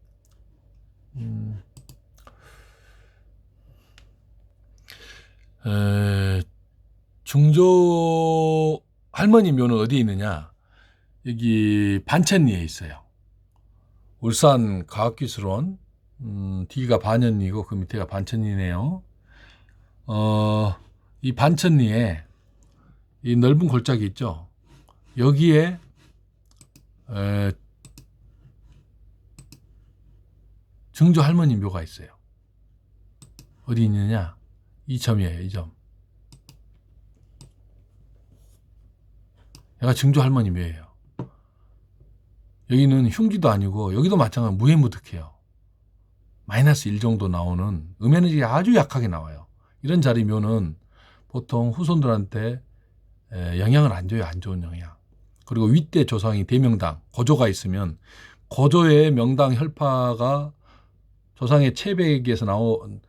중조 할머니 묘는 어디에 있느냐? 여기 반천리에 있어요. 울산 과학기술원, D가 반연리고 그 밑에가 반천리네요. 이 반천리에 이 넓은 골짜기 있죠. 여기에 중조 할머니 묘가 있어요. 어디 있느냐? 이 점이에요. 이 점. 얘가 중조 할머니 묘예요. 여기는 흉기도 아니고 여기도 마찬가지로 무해무득해요. 마이너스 1 정도 나오는 음에너지가 아주 약하게 나와요. 이런 자리 묘는 보통 후손들한테 영향을 안 줘요. 안 좋은 영향. 그리고 윗대 조상이 대명당, 고조가 있으면 고조의 명당 혈파가 조상의 체백에서 나온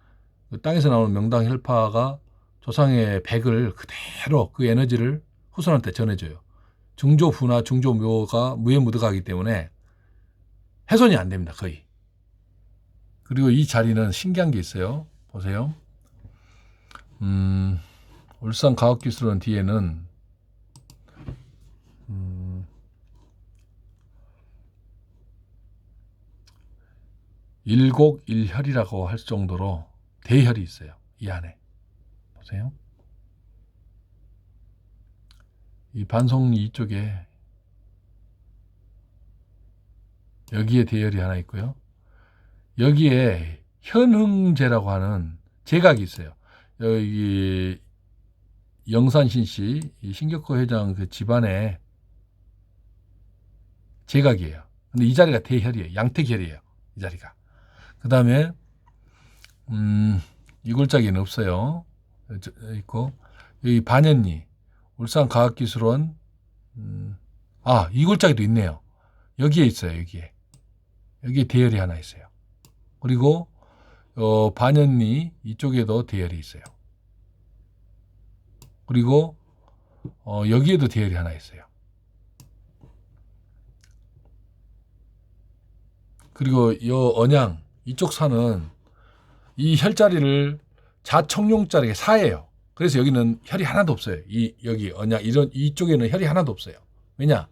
그 땅에서 나오는 명당 혈파가 조상의 백을 그대로 그 에너지를 후손한테 전해줘요. 중조부나 중조묘가 무에 묻어가기 때문에 훼손이 안 됩니다. 거의. 그리고 이 자리는 신기한 게 있어요. 보세요. 울산과학기술원 뒤에는 일곡일혈이라고 할 정도로 대혈이 있어요. 이 안에. 보세요. 이 반송리 이쪽에 여기에 대혈이 하나 있고요. 여기에 현흥제라고 하는 제각이 있어요. 여기 영산신 씨, 이 신격호 회장 그 집안의 제각이에요. 근데 이 자리가 대혈이에요. 양택혈이에요. 이 자리가. 그 다음에 이골짜기는 없어요. 있고 여기 반연리 울산과학기술원 이골짜기도 있네요. 여기에 있어요. 여기에 대열이 하나 있어요. 그리고 반연리 이쪽에도 대열이 있어요. 그리고 여기에도 대열이 하나 있어요. 그리고 요 언양 이쪽 산은 이 혈자리를 자청룡자리에 사예요. 그래서 여기는 혈이 하나도 없어요. 여기 언양 이쪽에는 혈이 하나도 없어요. 왜냐?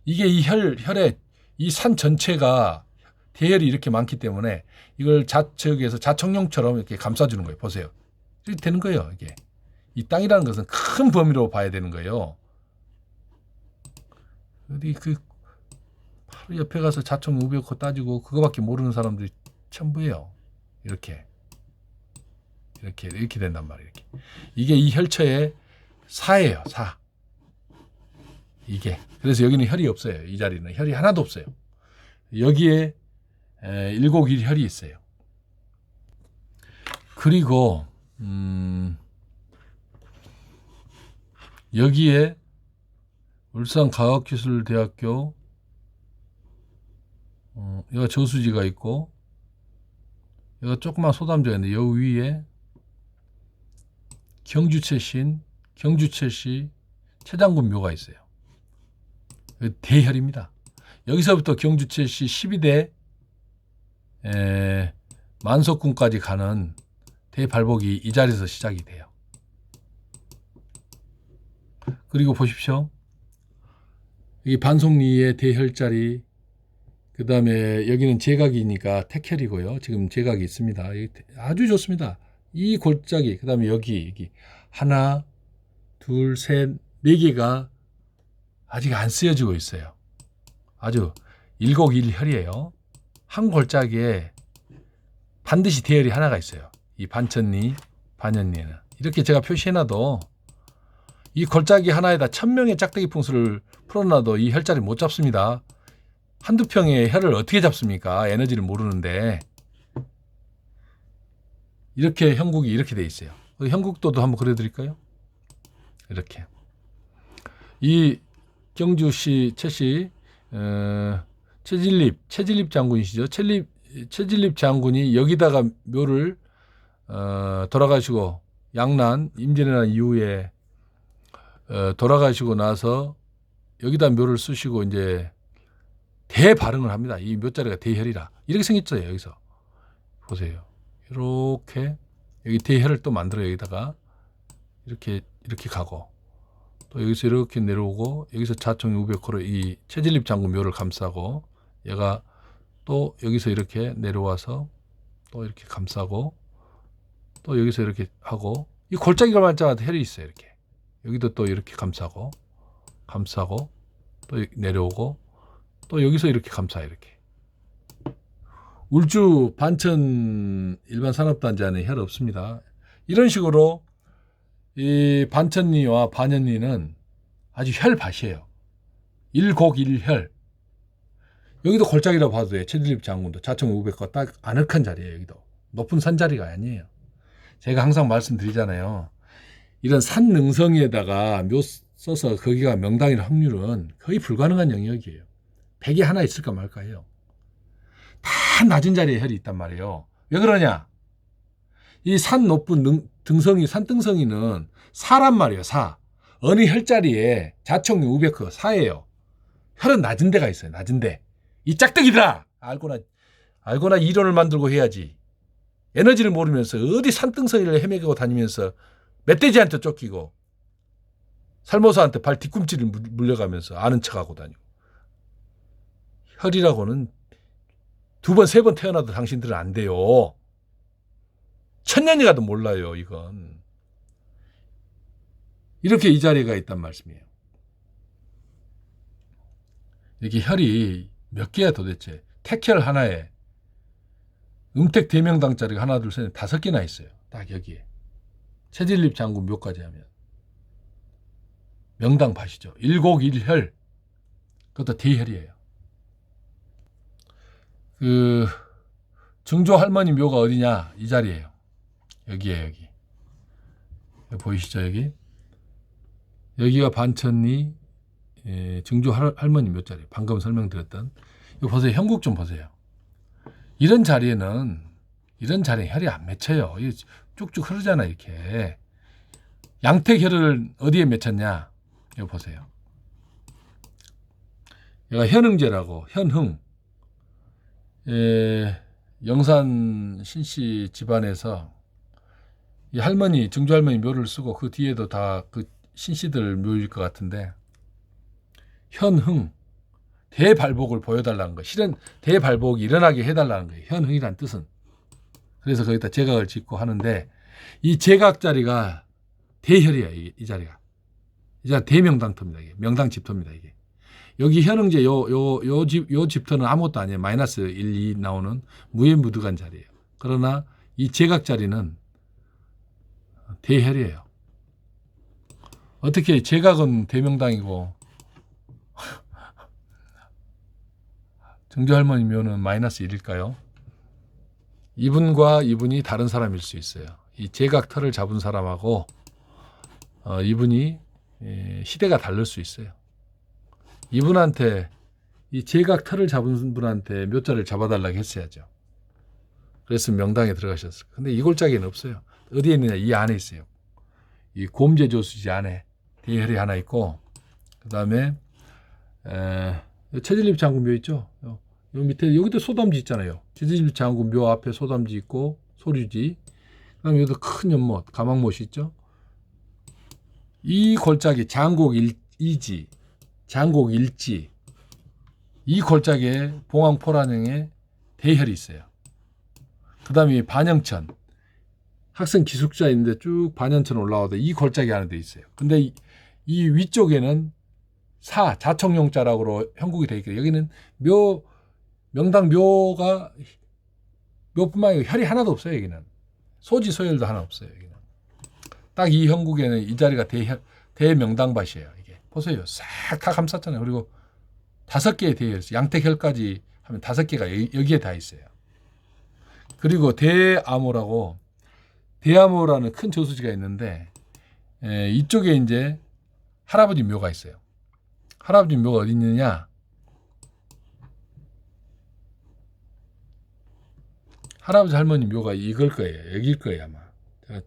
이게 이 혈의 이 산 전체가 대혈이 이렇게 많기 때문에 이걸 좌측에서 자청룡처럼 이렇게 감싸주는 거예요. 보세요. 이렇게 되는 거예요. 이게 이 땅이라는 것은 큰 범위로 봐야 되는 거예요. 어디 바로 옆에 가서 자청 우벽호 따지고 그거밖에 모르는 사람들이 전부예요. 이렇게 된단 말이에요. 이게 이 혈처의 사예요. 사. 이게. 그래서 여기는 혈이 없어요. 이 자리는 혈이 하나도 없어요. 여기에 일곡일혈이 있어요. 그리고 여기에 울산과학기술대학교 여기가 저수지가 있고 여기가 조그만 소담조가 있는데 여기 위에 경주채씨 최장군 묘가 있어요. 대혈입니다. 여기서부터 경주채씨 12대 만석군까지 가는 대발복이 이 자리에서 시작이 돼요. 그리고 보십시오. 이 반송리의 대혈자리, 그 다음에 여기는 제각이니까 택혈이고요. 지금 제각이 있습니다. 아주 좋습니다. 이 골짜기, 그 다음에 여기 하나, 둘, 셋, 네 개가 아직 안 쓰여지고 있어요. 아주 일곡일혈이에요. 한 골짜기에 반드시 대혈이 하나가 있어요. 이 반천리, 반연리에는. 이렇게 제가 표시해놔도 이 골짜기 하나에다 1000명의 짝대기 풍수를 풀어놔도 이 혈자리 못 잡습니다. 한두 평의 혈을 어떻게 잡습니까? 에너지를 모르는데. 이렇게 형국이 이렇게 돼 있어요. 형국도도 한번 그려드릴까요? 이렇게. 이 경주시 최씨 최진립 장군이시죠. 최진립 장군이 여기다가 묘를 돌아가시고 양난 임진왜란 이후에 돌아가시고 나서 여기다 묘를 쓰시고 이제 대발흥을 합니다. 이 묘자리가 대혈이라 이렇게 생겼죠. 여기서 보세요. 이렇게 여기 대혈을 또 만들어 여기다가 이렇게 가고 또 여기서 이렇게 내려오고 여기서 자청 우백호로 이 최진립 장군 묘를 감싸고 얘가 또 여기서 이렇게 내려와서 또 이렇게 감싸고 또 여기서 이렇게 하고 이 골짜기가 말자마자 혈이 있어요. 이렇게 여기도 또 이렇게 감싸고 또 내려오고 또 여기서 이렇게 감싸 이렇게 울주 반천 일반 산업단지 안에 혈 없습니다. 이런 식으로 이 반천리와 반연리는 아주 혈밭이에요. 일곡일혈. 여기도 골짜기라고 봐도 돼요. 최진립 장군도 자청 우백호가 딱 아늑한 자리예요. 여기도 높은 산 자리가 아니에요. 제가 항상 말씀드리잖아요. 이런 산 능성에다가 묘 써서 거기가 명당일 확률은 거의 불가능한 영역이에요. 100이 하나 있을까 말까요. 다 낮은 자리에 혈이 있단 말이에요. 왜 그러냐? 이 산 높은 등성이, 산등성이는 사란 말이에요. 사. 어느 혈자리에 자촉류 우백호 사예요. 혈은 낮은 데가 있어요. 낮은 데. 이 짝대기들아! 알고나 이론을 만들고 해야지. 에너지를 모르면서 어디 산등성이를 헤매고 다니면서 멧돼지한테 쫓기고 살모사한테 발 뒤꿈치를 물려가면서 아는 척하고 다니고. 혈이라고는 2번, 3번 태어나도 당신들은 안 돼요. 1000년이 가도 몰라요, 이건. 이렇게 이 자리가 있단 말씀이에요. 이렇게 혈이 몇 개야 도대체? 택혈 하나에 음택 대명당짜리가 하나, 둘, 셋, 5개나 있어요. 딱 여기에. 체질립 장군 묘까지 하면. 명당 봐시죠. 일곡일혈. 그것도 대혈이에요. 증조 할머니 묘가 어디냐? 이 자리예요. 여기에요, 여기. 여기 보이시죠, 여기? 여기가 반천리 증조 할머니 묘 자리. 방금 설명드렸던. 이거 보세요. 형국 좀 보세요. 이런 자리에는 혈이 안 맺혀요. 쭉쭉 흐르잖아, 이렇게. 양택혈을 어디에 맺혔냐? 이거 보세요. 얘가 현흥제라고, 현흥. 영산 신씨 집안에서 이 할머니, 증조 할머니 묘를 쓰고 그 뒤에도 다 그 신씨들 묘일 것 같은데, 현흥. 대발복을 보여달라는 거. 실은 대발복이 일어나게 해달라는 거예요. 현흥이란 뜻은. 그래서 거기다 제각을 짓고 하는데, 이 제각 자리가 대혈이에요. 이 자리가. 이 자리가 대명당터입니다. 이게. 명당 집터입니다. 이게. 여기 현흥제 요 집터는 아무것도 아니에요. 마이너스 1, 2 나오는 무해무득한 자리예요. 그러나 이 제각 자리는 대혈이에요. 어떻게 제각은 대명당이고 증조 할머니 묘는 마이너스 1일까요? 이분과 이분이 다른 사람일 수 있어요. 이 제각 털을 잡은 사람하고 이분이 시대가 다를 수 있어요. 이분한테 이 제각 털을 잡은 분한테 묘자를 잡아달라고 했어야죠. 그래서 명당에 들어가셨어요. 근데 이 골짜기는 없어요. 어디에 있느냐? 이 안에 있어요. 이 곰제조수지 안에 대혈이 하나 있고, 그 다음에 체질립 장군 묘 있죠? 요 밑에 여기도 소담지 있잖아요. 체질립 장군 묘 앞에 소담지 있고 소류지. 그 다음에 여기도 큰 연못, 가망못이 있죠? 이 골짜기 장곡일지, 장곡일지, 이 골짜기에 봉황포란형에 대혈이 있어요. 그 다음에 반영천, 학생 기숙자 있는데 쭉 반영천 올라와도 이 골짜기 안에 돼 있어요. 근데 이 위쪽에는 자청용자락으로 형국이 되어 있고, 여기는 명당 묘가 묘뿐만 아니라 혈이 하나도 없어요. 여기는 소지 소열도 하나 없어요. 여기는 딱 이 형국에는 이 자리가 대명당밭이에요. 이게 보세요. 싹 다 감쌌잖아요. 그리고 5개의 대혈, 양택혈까지 하면 5개가 여기에 다 있어요. 그리고 대암호라는 큰 저수지가 있는데, 이쪽에 이제 할아버지 묘가 있어요. 할아버지 묘가 어디 있느냐? 할아버지 할머니 묘가 이걸 거예요. 여길 거예요, 아마. 제가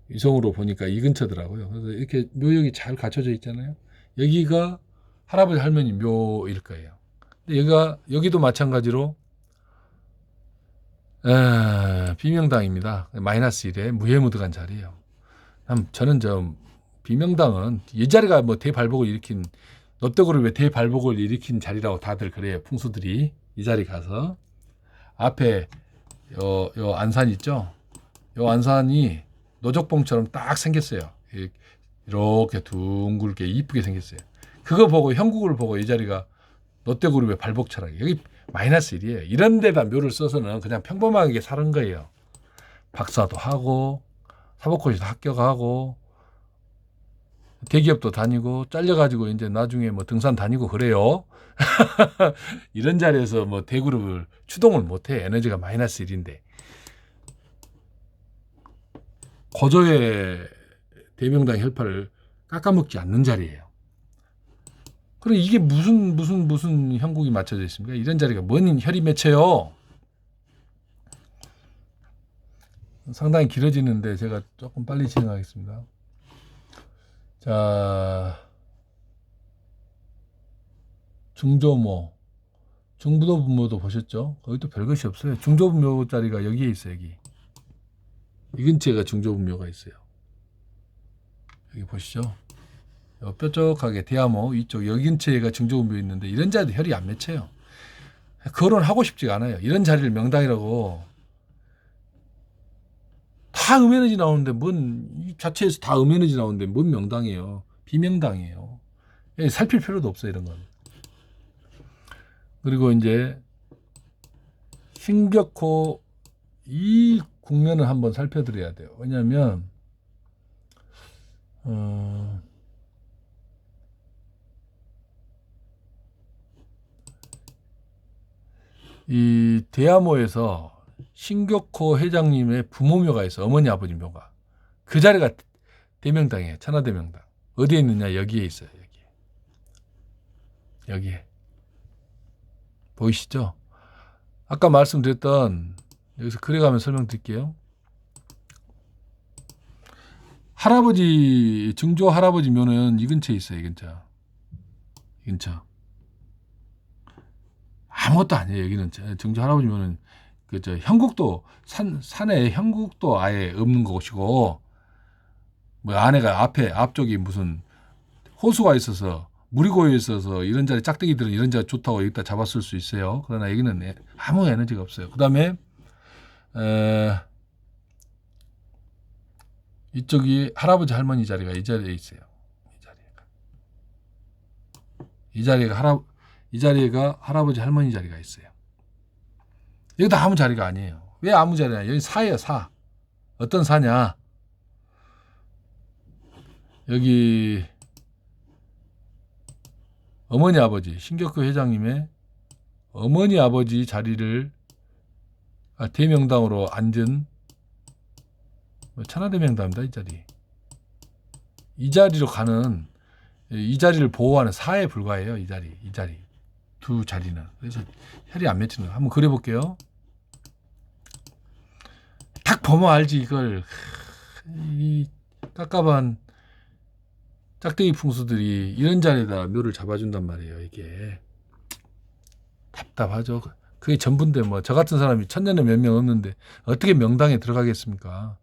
위성으로 보니까 이 근처더라고요. 그래서 이렇게 묘역이 잘 갖춰져 있잖아요. 여기가 할아버지 할머니 묘일 거예요. 근데 여기도 마찬가지로 비명당입니다. 마이너스 1에 무해무득한 자리예요. 저는 비명당은 이 자리가 뭐 대발복을 일으킨, 롯데고를 왜 대발복을 일으킨 자리라고 다들 그래요. 풍수들이. 이 자리 가서 앞에 요 안산 있죠? 요 안산이 노적봉처럼 딱 생겼어요. 이렇게 둥글게 이쁘게 생겼어요. 그거 보고, 형국을 보고 이 자리가 롯데그룹의 발복철학이, 여기 마이너스 1이에요. 이런 데다 묘를 써서는 그냥 평범하게 사는 거예요. 박사도 하고 사법고시도 합격하고 대기업도 다니고 잘려가지고 이제 나중에 뭐 등산 다니고 그래요. 이런 자리에서 뭐 대그룹을 추동을 못해. 에너지가 마이너스 1인데. 고조의 대명당 혈파를 깎아먹지 않는 자리예요. 그럼 이게 무슨 형국이 맞춰져 있습니까? 이런 자리가 뭔 혈이 맺혀요? 상당히 길어지는데 제가 조금 빨리 진행하겠습니다. 자, 중조모, 중부도분모도 보셨죠? 거기도 별것이 없어요. 중조분모 자리가 여기에 있어요. 여기 이 근처에가 중조분모가 있어요. 여기 보시죠. 뾰족하게 대야모 이쪽 여기 근처에가 중조분모 있는데 이런 자리도 혈이 안 맺혀요. 거론하고 싶지가 않아요. 이런 자리를 명당이라고. 다 음에너지 나오는데 이 자체에서 다 음에너지 나오는데 뭔 명당이에요. 비명당이에요. 살필 필요도 없어요. 이런 건. 그리고 이제 신격호 이 국면을 한번 살펴드려야 돼요. 왜냐하면 이 대야모에서 신격호 회장님의 부모묘가 있어. 어머니 아버지 묘가. 그 자리가 대명당이에요. 천하대명당. 어디에 있느냐? 여기에 있어요. 여기에. 보이시죠? 아까 말씀드렸던 여기서 그려가면 설명드릴게요. 할아버지 증조 할아버지 묘는 이 근처에 있어요. 이 근처. 아무것도 아니에요. 여기는 증조 할아버지 묘는 형국도 산에 형국도 아예 없는 곳이고 뭐 안에가 앞쪽이 무슨 호수가 있어서 물이 고여 있어서 이런 자리 짝대기들은 이런 자리 좋다고 여기다 잡았을 수 있어요. 그러나 여기는 아무 에너지가 없어요. 그 다음에 이쪽이 할아버지 할머니 자리가 이 자리에 있어요. 이 자리가 할아버지 할머니 자리가 있어요. 여기도 아무 자리가 아니에요. 왜 아무 자리냐? 여기 사예요. 사. 어떤 사냐? 여기 어머니 아버지 신격호 회장님의 어머니 아버지 자리를 대명당으로 앉은 천하대명당입니다. 이 자리로 가는 이 자리를 보호하는 사에 불과해요. 이 자리 두 자리는. 그래서 혈이 안 맺히는 거 한번 그려볼게요. 딱 보면 알지 이걸. 이 깝깝한 짝대기 풍수들이 이런 자리에다 묘를 잡아준단 말이에요. 이게 답답하죠. 그게 전부인데 뭐 저 같은 사람이 천년에 몇 명 없는데 어떻게 명당에 들어가겠습니까?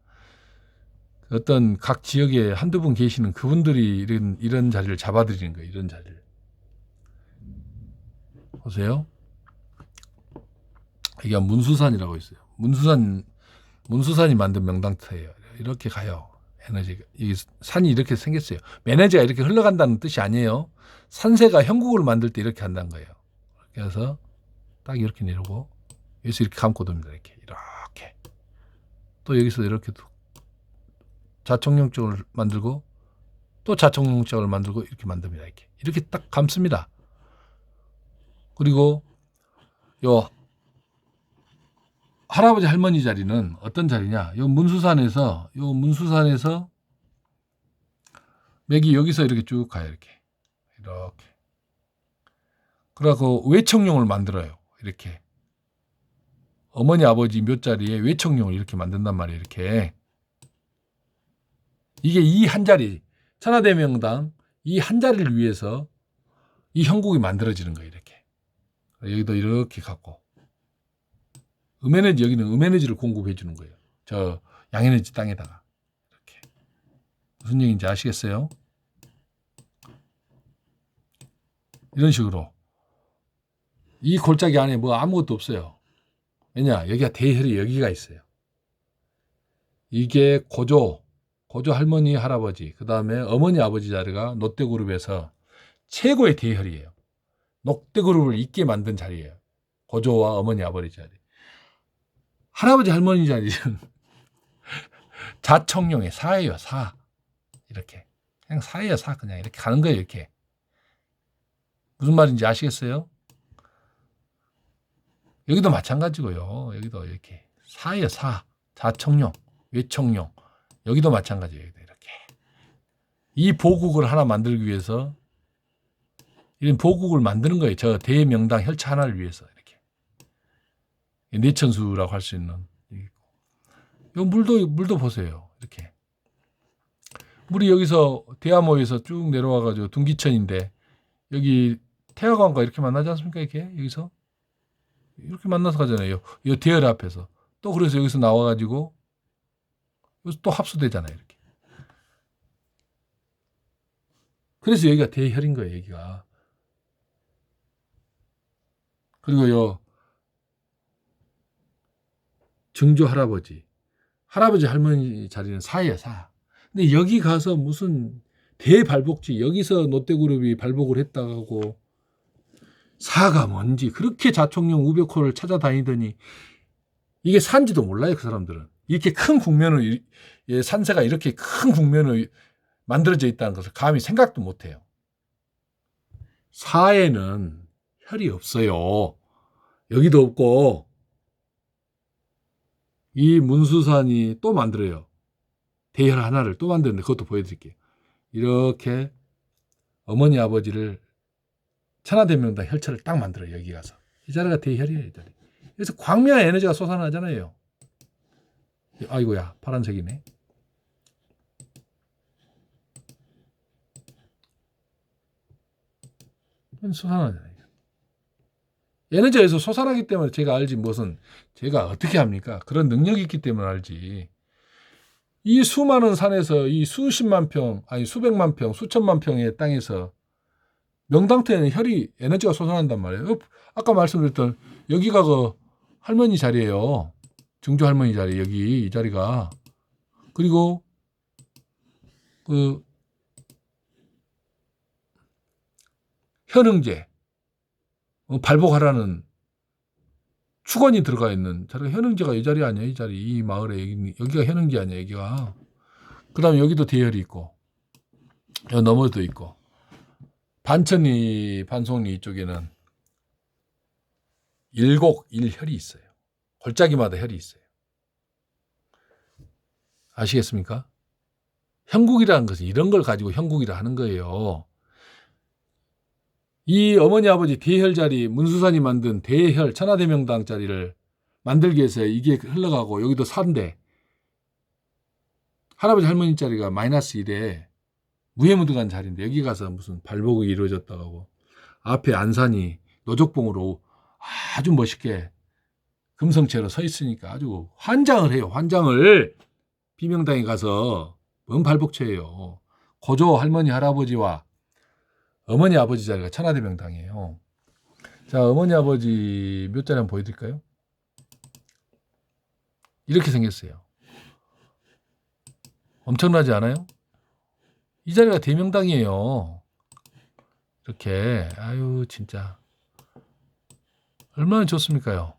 어떤 각 지역에 한두 분 계시는 그분들이 이런 자리를 잡아드리는 거예요. 이런 자리를. 보세요. 이게 문수산이라고 있어요. 문수산이 만든 명당터예요. 이렇게 가요. 에너지가. 이 산이 이렇게 생겼어요. 에너지가 이렇게 흘러간다는 뜻이 아니에요. 산세가 형국을 만들 때 이렇게 한다는 거예요. 그래서 딱 이렇게 내려오고 여기서 이렇게 감고 돕니다. 이렇게 또 여기서 이렇게 자청룡적을 만들고 또 자청룡적을 만들고 이렇게 만듭니다. 이렇게 딱 감습니다. 그리고 요 할아버지 할머니 자리는 어떤 자리냐? 요 문수산에서 맥이 여기서 이렇게 쭉 가요. 이렇게. 그래갖고 외청룡을 만들어요. 이렇게. 어머니 아버지 몇 자리에 외청룡을 이렇게 만든단 말이에요. 이렇게. 이게 이 한 자리, 천하대명당 이 한 자리를 위해서 이 형국이 만들어지는 거예요. 이렇게. 여기도 이렇게 갖고. 여기는 음에너지를 공급해 주는 거예요. 저 양에너지 땅에다가. 이렇게. 무슨 얘기인지 아시겠어요? 이런 식으로. 이 골짜기 안에 뭐 아무것도 없어요. 왜냐? 여기가 대혈이 여기가 있어요. 이게 고조 할머니, 할아버지, 그 다음에 어머니, 아버지 자리가 롯데그룹에서 최고의 대혈이에요. 롯데그룹을 있게 만든 자리예요. 고조와 어머니, 아버지 자리. 할아버지, 할머니 자리는 자청룡의 사예요, 사. 이렇게. 그냥 사예요, 사. 그냥 이렇게 가는 거예요, 이렇게. 무슨 말인지 아시겠어요? 여기도 마찬가지고요. 여기도 이렇게. 사예요, 사. 자청룡, 외청룡. 여기도 마찬가지예요. 이렇게. 이 보국을 하나 만들기 위해서 이런 보국을 만드는 거예요. 저 대명당 혈차 하나를 위해서 이렇게. 내천수라고 할 수 있는. 요 물도 보세요. 이렇게. 물이 여기서 대야모에서 쭉 내려와가지고 둥기천인데 여기 태화강과 이렇게 만나지 않습니까? 이렇게 여기서 이렇게 만나서 가잖아요. 이 대열 앞에서 또 그래서 여기서 나와가지고 여기서 또 합수되잖아요. 이렇게. 그래서 여기가 대혈인 거예요. 여기가. 그리고 요 증조 할아버지 할머니 자리는 사예요. 사. 근데 여기 가서 무슨 대발복지 여기서 롯데그룹이 발복을 했다고 사가 뭔지 그렇게 자총령 우백호를 찾아다니더니 이게 산지도 몰라요. 그 사람들은. 이렇게 큰 국면을 산세가 이렇게 큰 국면을 만들어져 있다는 것을 감히 생각도 못해요. 사에는 혈이 없어요. 여기도 없고 이 문수산이 또 만들어요. 대혈 하나를 또 만드는데 그것도 보여드릴게요. 이렇게 어머니 아버지를 천하대명당 혈처를 딱 만들어요. 여기 가서. 이 자리가 대혈이에요. 이 자리. 그래서 광명의 에너지가 솟아나잖아요. 아이고야 파란색이네. 솟아나잖아요. 에너지에서 솟아나기 때문에 제가 알지 무슨 제가 어떻게 합니까? 그런 능력이 있기 때문에 알지. 이 수많은 산에서 이 수십만 평, 아니 수백만 평, 수천만 평의 땅에서 명당터에는 혈이 에너지가 솟아난단 말이에요. 아까 말씀드렸던 여기가 그 할머니 자리예요. 증조 할머니 자리 여기 이 자리가. 그리고 그 현흥제 발복하라는 축원이 들어가 있는 자리가 현흥제가 이 자리 아니야. 이 자리 이 마을에 여기가 현흥제 아니야. 여기가. 그다음에 여기도 대혈이 있고 여기 너머도 있고 반천리 반송리 이쪽에는 일혈이 있어요. 골짜기마다 혈이 있어요. 아시겠습니까? 형국이라는 것은 이런 걸 가지고 형국이라 하는 거예요. 이 어머니 아버지 대혈 자리 문수산이 만든 대혈 천하대명당 자리를 만들기 위해서 이게 흘러가고 여기도 산대 할아버지 할머니 자리가 마이너스 1에 무해무득한 자리인데 여기 가서 무슨 발복이 이루어졌다고 하고 앞에 안산이 노적봉으로 아주 멋있게 금성체로 서 있으니까 아주 환장을 해요. 환장을. 비명당에 가서 뭔 발복체예요. 고조 할머니 할아버지와 어머니 아버지 자리가 천하대명당이에요. 자, 어머니 아버지 몇 자리 한번 보여드릴까요? 이렇게 생겼어요. 엄청나지 않아요? 이 자리가 대명당이에요. 이렇게. 아유 진짜 얼마나 좋습니까요?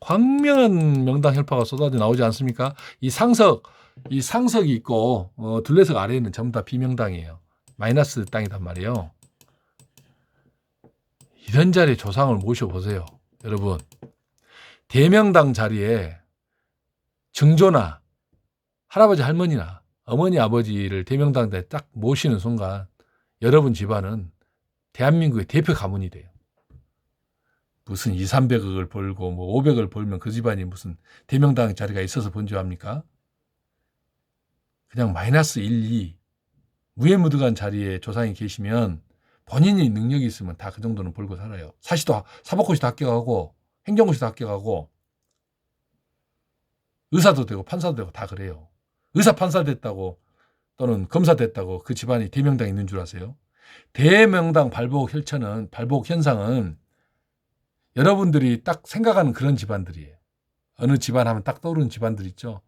광명한 명당 혈파가 쏟아져 나오지 않습니까? 이 상석이 있고 둘레석 아래에는 전부 다 비명당이에요. 마이너스 땅이단 말이에요. 이런 자리에 조상을 모셔보세요. 여러분. 대명당 자리에 증조나 할아버지 할머니나 어머니 아버지를 대명당에 딱 모시는 순간 여러분 집안은 대한민국의 대표 가문이 돼요. 무슨 200~300억을 벌고 뭐 500을 벌면 그 집안이 무슨 대명당 자리가 있어서 본 줄 압니까? 그냥 마이너스 1, 2 무해무득한 자리에 조상이 계시면 본인이 능력이 있으면 다 그 정도는 벌고 살아요. 사법고시도 합격하고 행정고시도 합격하고 의사도 되고 판사도 되고 다 그래요. 의사 판사 됐다고 또는 검사 됐다고 그 집안이 대명당에 있는 줄 아세요? 대명당 발복 혈처는 발복 현상은 여러분들이 딱 생각하는 그런 집안들이에요. 어느 집안 하면 딱 떠오르는 집안들 있죠.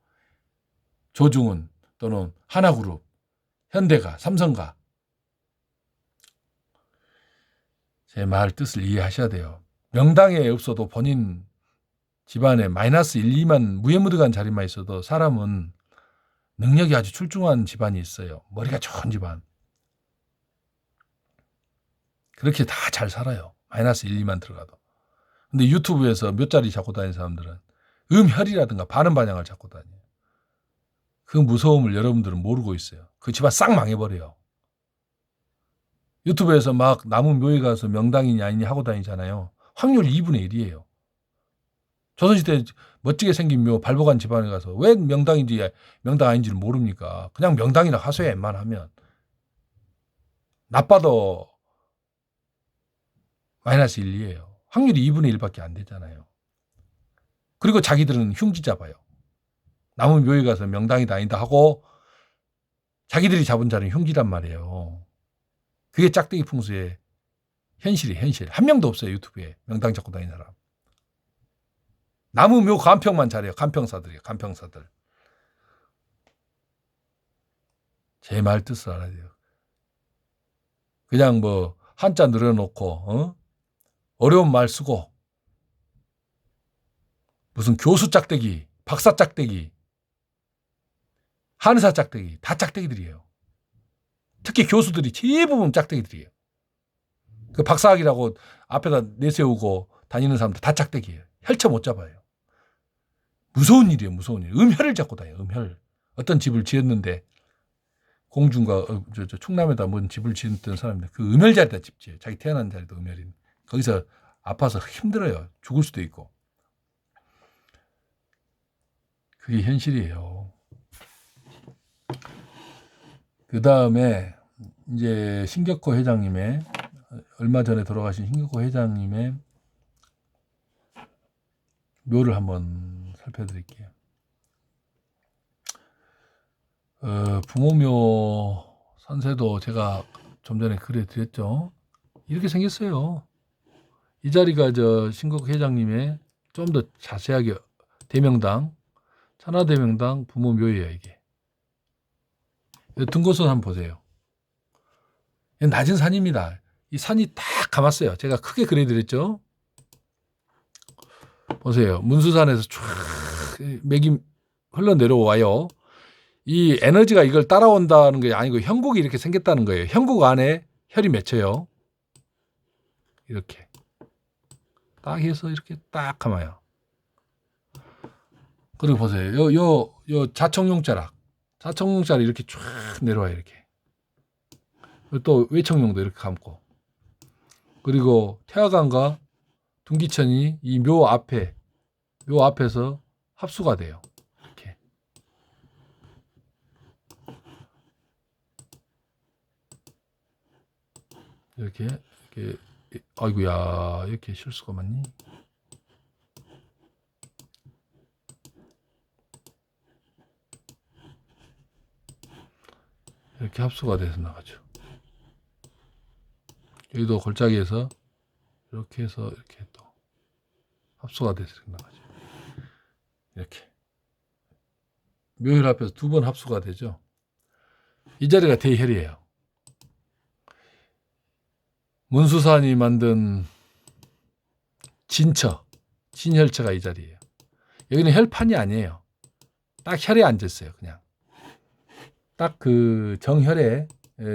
조중훈 또는 하나그룹, 현대가, 삼성가. 제 말 뜻을 이해하셔야 돼요. 명당에 없어도 본인 집안에 마이너스 1, 2만 무해무득한 자리만 있어도 사람은 능력이 아주 출중한 집안이 있어요. 머리가 좋은 집안. 그렇게 다 잘 살아요. 마이너스 1, 2만 들어가도. 근데 유튜브에서 몇 자리 잡고 다니는 사람들은 음혈이라든가 반음반향을 잡고 다녀요. 그 무서움을 여러분들은 모르고 있어요. 그 집안 싹 망해버려요. 유튜브에서 막 남은 묘에 가서 명당이냐 아니냐 하고 다니잖아요. 확률 2분의 1이에요. 조선시대 멋지게 생긴 묘 발복한 집안에 가서 왜 명당인지 명당 아닌지를 모릅니까? 그냥 명당이나 하소야 웬만하면. 나빠도 마이너스 1, 2예요. 확률이 2분의 1밖에 안 되잖아요. 그리고 자기들은 흉지 잡아요. 남은 묘에 가서 명당이다 아니다 하고 자기들이 잡은 자는 흉지란 말이에요. 그게 짝대기 풍수의 현실이에요. 현실. 한 명도 없어요. 유튜브에 명당 잡고 다니는 사람. 남은 묘 간평만 잘해요. 간평사들이에요. 간평사들. 제 말 뜻을 알아야 돼요. 그냥 뭐 한자 늘어놓고 어려운 말 쓰고 무슨 교수 짝대기, 박사 짝대기, 한의사 짝대기 다 짝대기들이에요. 특히 교수들이 대부분 짝대기들이에요. 그 박사학이라고 앞에다 내세우고 다니는 사람들 다 짝대기예요. 혈처 못 잡아요. 무서운 일이에요. 무서운 일. 음혈을 잡고 다녀요. 음혈. 어떤 집을 지었는데 공중과 충남에다 뭔 집을 지었던 사람인데 그 음혈 자리에다 집 지어요. 자기 태어난 자리도 음혈인. 거기서 아파서 힘들어요. 죽을 수도 있고. 그게 현실이에요. 그 다음에 이제 신격호 회장님의 얼마 전에 돌아가신 신격호 회장님의 묘를 한번 살펴드릴게요. 부모묘 산세도 제가 좀 전에 글에 드렸죠. 이렇게 생겼어요. 이 자리가 신격호 회장님의 좀 더 자세하게 대명당, 천하대명당 부모묘예요. 이게. 등고선 한번 보세요. 낮은 산입니다. 이 산이 딱 감았어요. 제가 크게 그려드렸죠. 보세요. 문수산에서 쫙 맥이 흘러내려와요. 이 에너지가 이걸 따라온다는 게 아니고 형국이 이렇게 생겼다는 거예요. 형국 안에 혈이 맺혀요. 이렇게 딱 해서 이렇게 딱 감아요. 그리고 보세요. 요 자청용자락 이렇게 쫙 내려와요. 이렇게. 또 외청용도 이렇게 감고. 그리고 태화관과 둔기천이 이 묘 앞에서 합수가 돼요. 이렇게 아이고야, 이렇게 실수가 많니? 이렇게 합수가 돼서 나가죠. 여기도 골짜기에서 이렇게 해서 이렇게 또 합수가 돼서 나가죠. 이렇게 묘혈 앞에서 두 번 합수가 되죠. 이 자리가 대혈이에요. 문수산이 만든 진혈처가 이 자리예요. 여기는 혈판이 아니에요. 딱 혈에 앉았어요. 그냥 딱 그 정혈에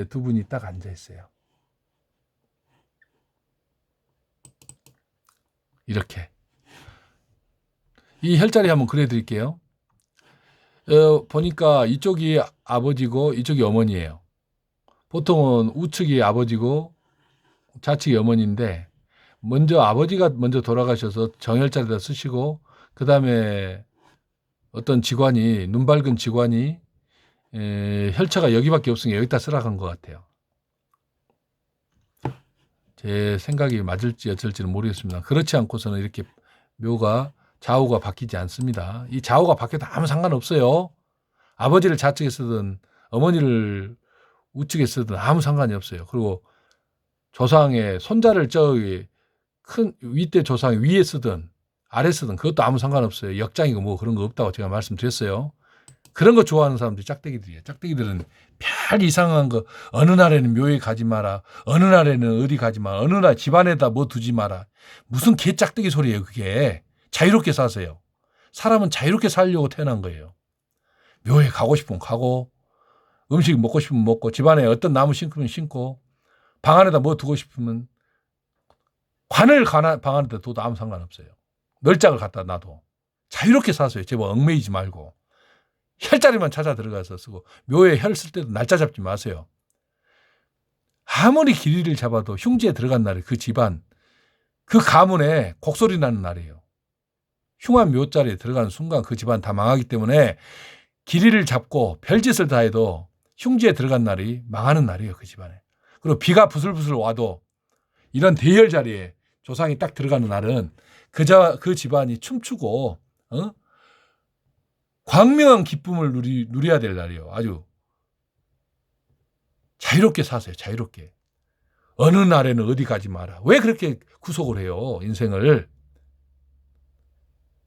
두 분이 딱 앉아 있어요. 이렇게 이 혈자리 한번 그려드릴게요. 보니까 이쪽이 아버지고 이쪽이 어머니예요. 보통은 우측이 아버지고 좌측이 어머니인데 먼저 아버지가 먼저 돌아가셔서 정혈자리에다 쓰시고 그 다음에 어떤 직관이 눈 밝은 직관이 혈처가 여기밖에 없으니까 여기다 쓰라고 한 것 같아요. 제 생각이 맞을지 어쩔지는 모르겠습니다. 그렇지 않고서는 이렇게 묘가 좌우가 바뀌지 않습니다. 이 좌우가 바뀌어도 아무 상관없어요. 아버지를 좌측에 쓰든 어머니를 우측에 쓰든 아무 상관이 없어요. 그리고 조상의 손자를 저기 큰 윗대 조상이 위에 쓰든 아래 쓰든 그것도 아무 상관없어요. 역장이고 뭐 그런 거 없다고 제가 말씀드렸어요. 그런 거 좋아하는 사람들이 짝대기들이에요. 짝대기들은 별 이상한 거 어느 날에는 묘에 가지 마라. 어느 날에는 어디 가지 마라. 어느 날 집안에다 뭐 두지 마라. 무슨 개 짝대기 소리예요. 그게. 자유롭게 사세요. 사람은 자유롭게 살려고 태어난 거예요. 묘에 가고 싶으면 가고 음식 먹고 싶으면 먹고 집안에 어떤 나무 심으면 심고 방 안에다 뭐 두고 싶으면 관을 방 안에다 둬도 아무 상관없어요. 널짝을 갖다 놔도 자유롭게 사세요. 제발 얽매이지 말고 혈자리만 찾아 들어가서 쓰고 묘에 혈 쓸 때도 날짜 잡지 마세요. 아무리 길이를 잡아도 흉지에 들어간 날이 그 집안 그 가문에 곡소리 나는 날이에요. 흉한 묘자리에 들어가는 순간 그 집안 다 망하기 때문에 기리를 잡고 별짓을 다 해도 흉지에 들어간 날이 망하는 날이에요. 그 집안에. 그리고 비가 부슬부슬 와도 이런 대열 자리에 조상이 딱 들어가는 날은 그 집안이 춤추고 광명한 기쁨을 누려야 될 날이에요. 아주 자유롭게 사세요. 자유롭게. 어느 날에는 어디 가지 마라. 왜 그렇게 구속을 해요? 인생을.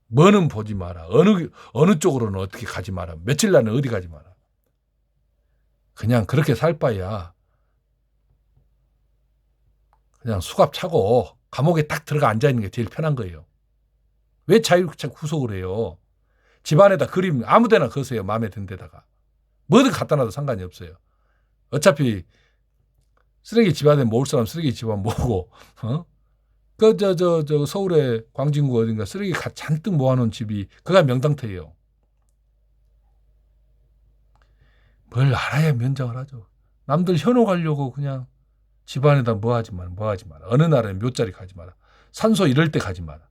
뭐는 보지 마라. 어느 쪽으로는 어떻게 가지 마라. 며칠 날은 어디 가지 마라. 그냥 그렇게 살 바야 그냥 수갑 차고 감옥에 딱 들어가 앉아있는 게 제일 편한 거예요. 왜 자유롭게 구속을 해요? 집안에다 그림 아무 데나 거세요. 마음에 든 데다가. 뭐든 갖다 놔도 상관이 없어요. 어차피 쓰레기 집안에 모을 사람 쓰레기 집안 모으고 서울의 광진구 어딘가 쓰레기 잔뜩 모아놓은 집이 그가 명당터예요. 뭘 알아야 면장을 하죠. 남들 현혹하려고 그냥 집안에다 뭐 하지 마라. 어느 날에는 묘자리 가지 마라. 산소 이럴 때 가지 마라.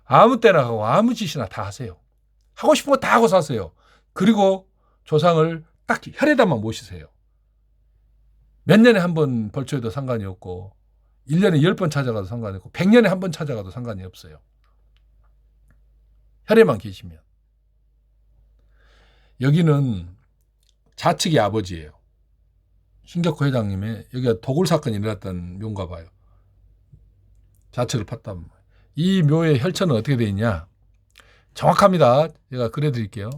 아무 때나 가고 아무 짓이나 다 하세요. 하고 싶은 거 다 하고 사세요. 그리고 조상을 딱 혈에다만 모시세요. 몇 년에 한 번 벌초해도 상관이 없고 1년에 10번 찾아가도 상관이 없고 100년에 한 번 찾아가도 상관이 없어요. 혈에만 계시면. 여기는 좌측이 아버지예요. 신격호 회장님의 여기가 도굴 사건이 일어났던 묘인가 봐요. 좌측을 팠단 말이에요. 이 묘의 혈처는 어떻게 되어 있냐? 정확합니다. 제가 그려드릴게요.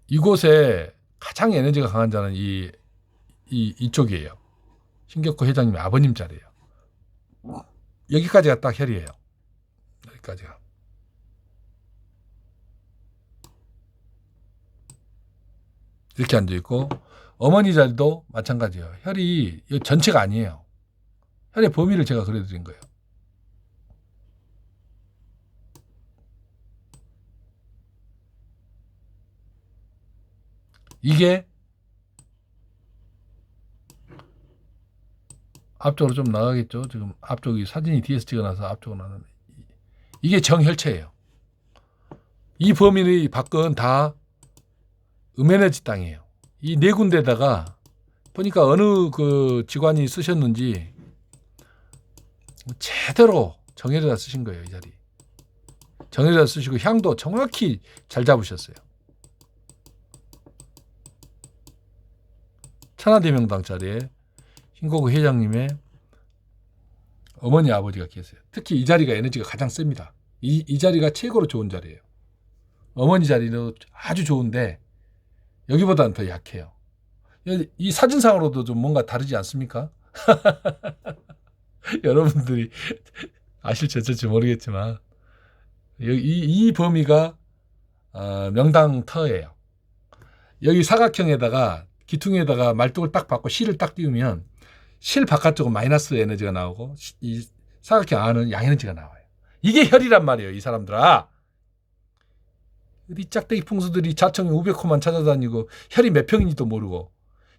이곳에 가장 에너지가 강한 자는 이쪽이에요. 신격호 회장님의 아버님 자리예요. 여기까지가 딱 혈이에요. 여기까지가. 이렇게 앉아있고 어머니 자리도 마찬가지예요. 혈이 전체가 아니에요. 혈의 범위를 제가 그려드린 거예요. 이게 앞쪽으로 좀 나가겠죠. 지금 앞쪽이 사진이 뒤에서 찍어놔서 앞쪽으로 나가는 이게 정혈체예요. 이 범위의 밖은 다 음에너지 땅이에요. 이 네 군데다가 보니까 어느 그 직관이 쓰셨는지 제대로 정혈에다 쓰신 거예요. 이 자리. 정혈에다 쓰시고 향도 정확히 잘 잡으셨어요. 천하대명당 자리에 신고구 회장님의 어머니 아버지가 계세요. 특히 이 자리가 에너지가 가장 셉니다. 이 자리가 최고로 좋은 자리예요. 어머니 자리도 아주 좋은데 여기보다는 더 약해요. 이 사진상으로도 좀 뭔가 다르지 않습니까? 여러분들이 아실지 어쩔지 모르겠지만 이 범위가 명당터예요. 여기 사각형에다가 기퉁에다가 말뚝을 딱 받고 실을 딱 띄우면 실 바깥쪽은 마이너스 에너지가 나오고 이 사각형 안은 양에너지가 나와요. 이게 혈이란 말이에요. 이 사람들아. 이 짝대기 풍수들이 자청이 500호만 찾아다니고 혈이 몇 평인지도 모르고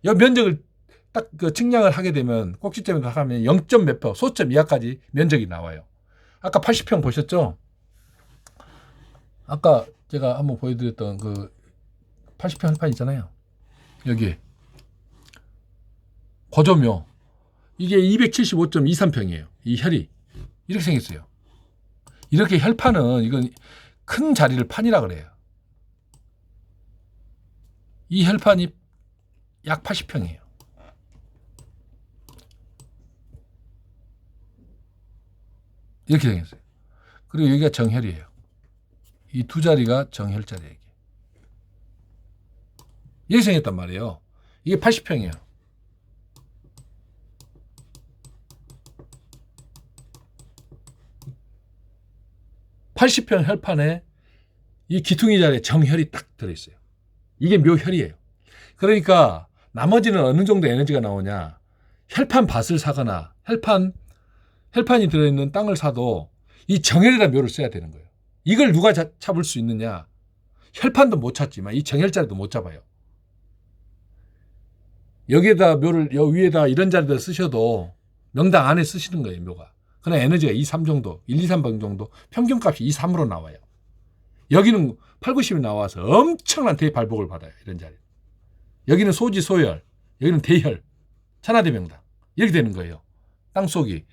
이 면적을 딱 그 측량을 하게 되면 꼭지점에다 하면 0. 몇 평, 소점 이하까지 면적이 나와요. 아까 80평 보셨죠? 아까 제가 한번 보여드렸던 그 80평 한판 있잖아요. 여기 고조묘 이게 275.23평이에요. 이 혈이 이렇게 생겼어요. 이렇게 혈판은 이건 큰 자리를 판이라 그래요. 이 혈판이 약 80평이에요. 이렇게 생겼어요. 그리고 여기가 정혈이에요. 이 두 자리가 정혈 자리예요. 이렇게 생겼단 말이에요. 이게 80평이에요. (80평) 혈판에 이 기퉁이 자리에 정혈이 딱 들어있어요. 이게 묘혈이에요. 그러니까 나머지는 어느 정도 에너지가 나오냐. 혈판 밭을 사거나 혈판이 들어있는 땅을 사도 이 정혈에다 묘를 써야 되는 거예요. 이걸 누가 잡을 수 있느냐. 혈판도 못 찾지만 이 정혈자리도 못 잡아요. 여기에다 묘를 여 위에다 이런 자리에다 쓰셔도 명당 안에 쓰시는 거예요. 묘가. 그러나 에너지가 2, 3 정도, 1, 2, 3방 정도 평균값이 2, 3으로 나와요. 여기는 8, 90이 나와서 엄청난 대발복을 받아요. 이런 자리. 여기는 소지, 소열, 여기는 대혈, 천하대명당. 이렇게 되는 거예요. 땅속이.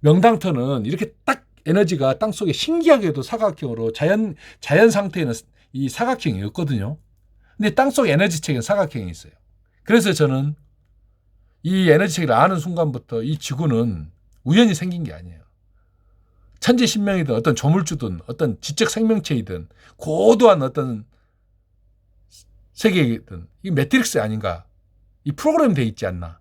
명당터는 이렇게 딱 에너지가 땅속에 신기하게도 사각형으로 자연 상태에는 이 사각형이 없거든요. 근데 땅속 에너지 체계는 사각형이 있어요. 그래서 저는 이 에너지 체계를 아는 순간부터 이 지구는 우연히 생긴 게 아니에요. 천지신명이든 어떤 조물주든 어떤 지적 생명체이든 고도한 어떤 세계이든 이 매트릭스 아닌가, 이 프로그램 돼 있지 않나.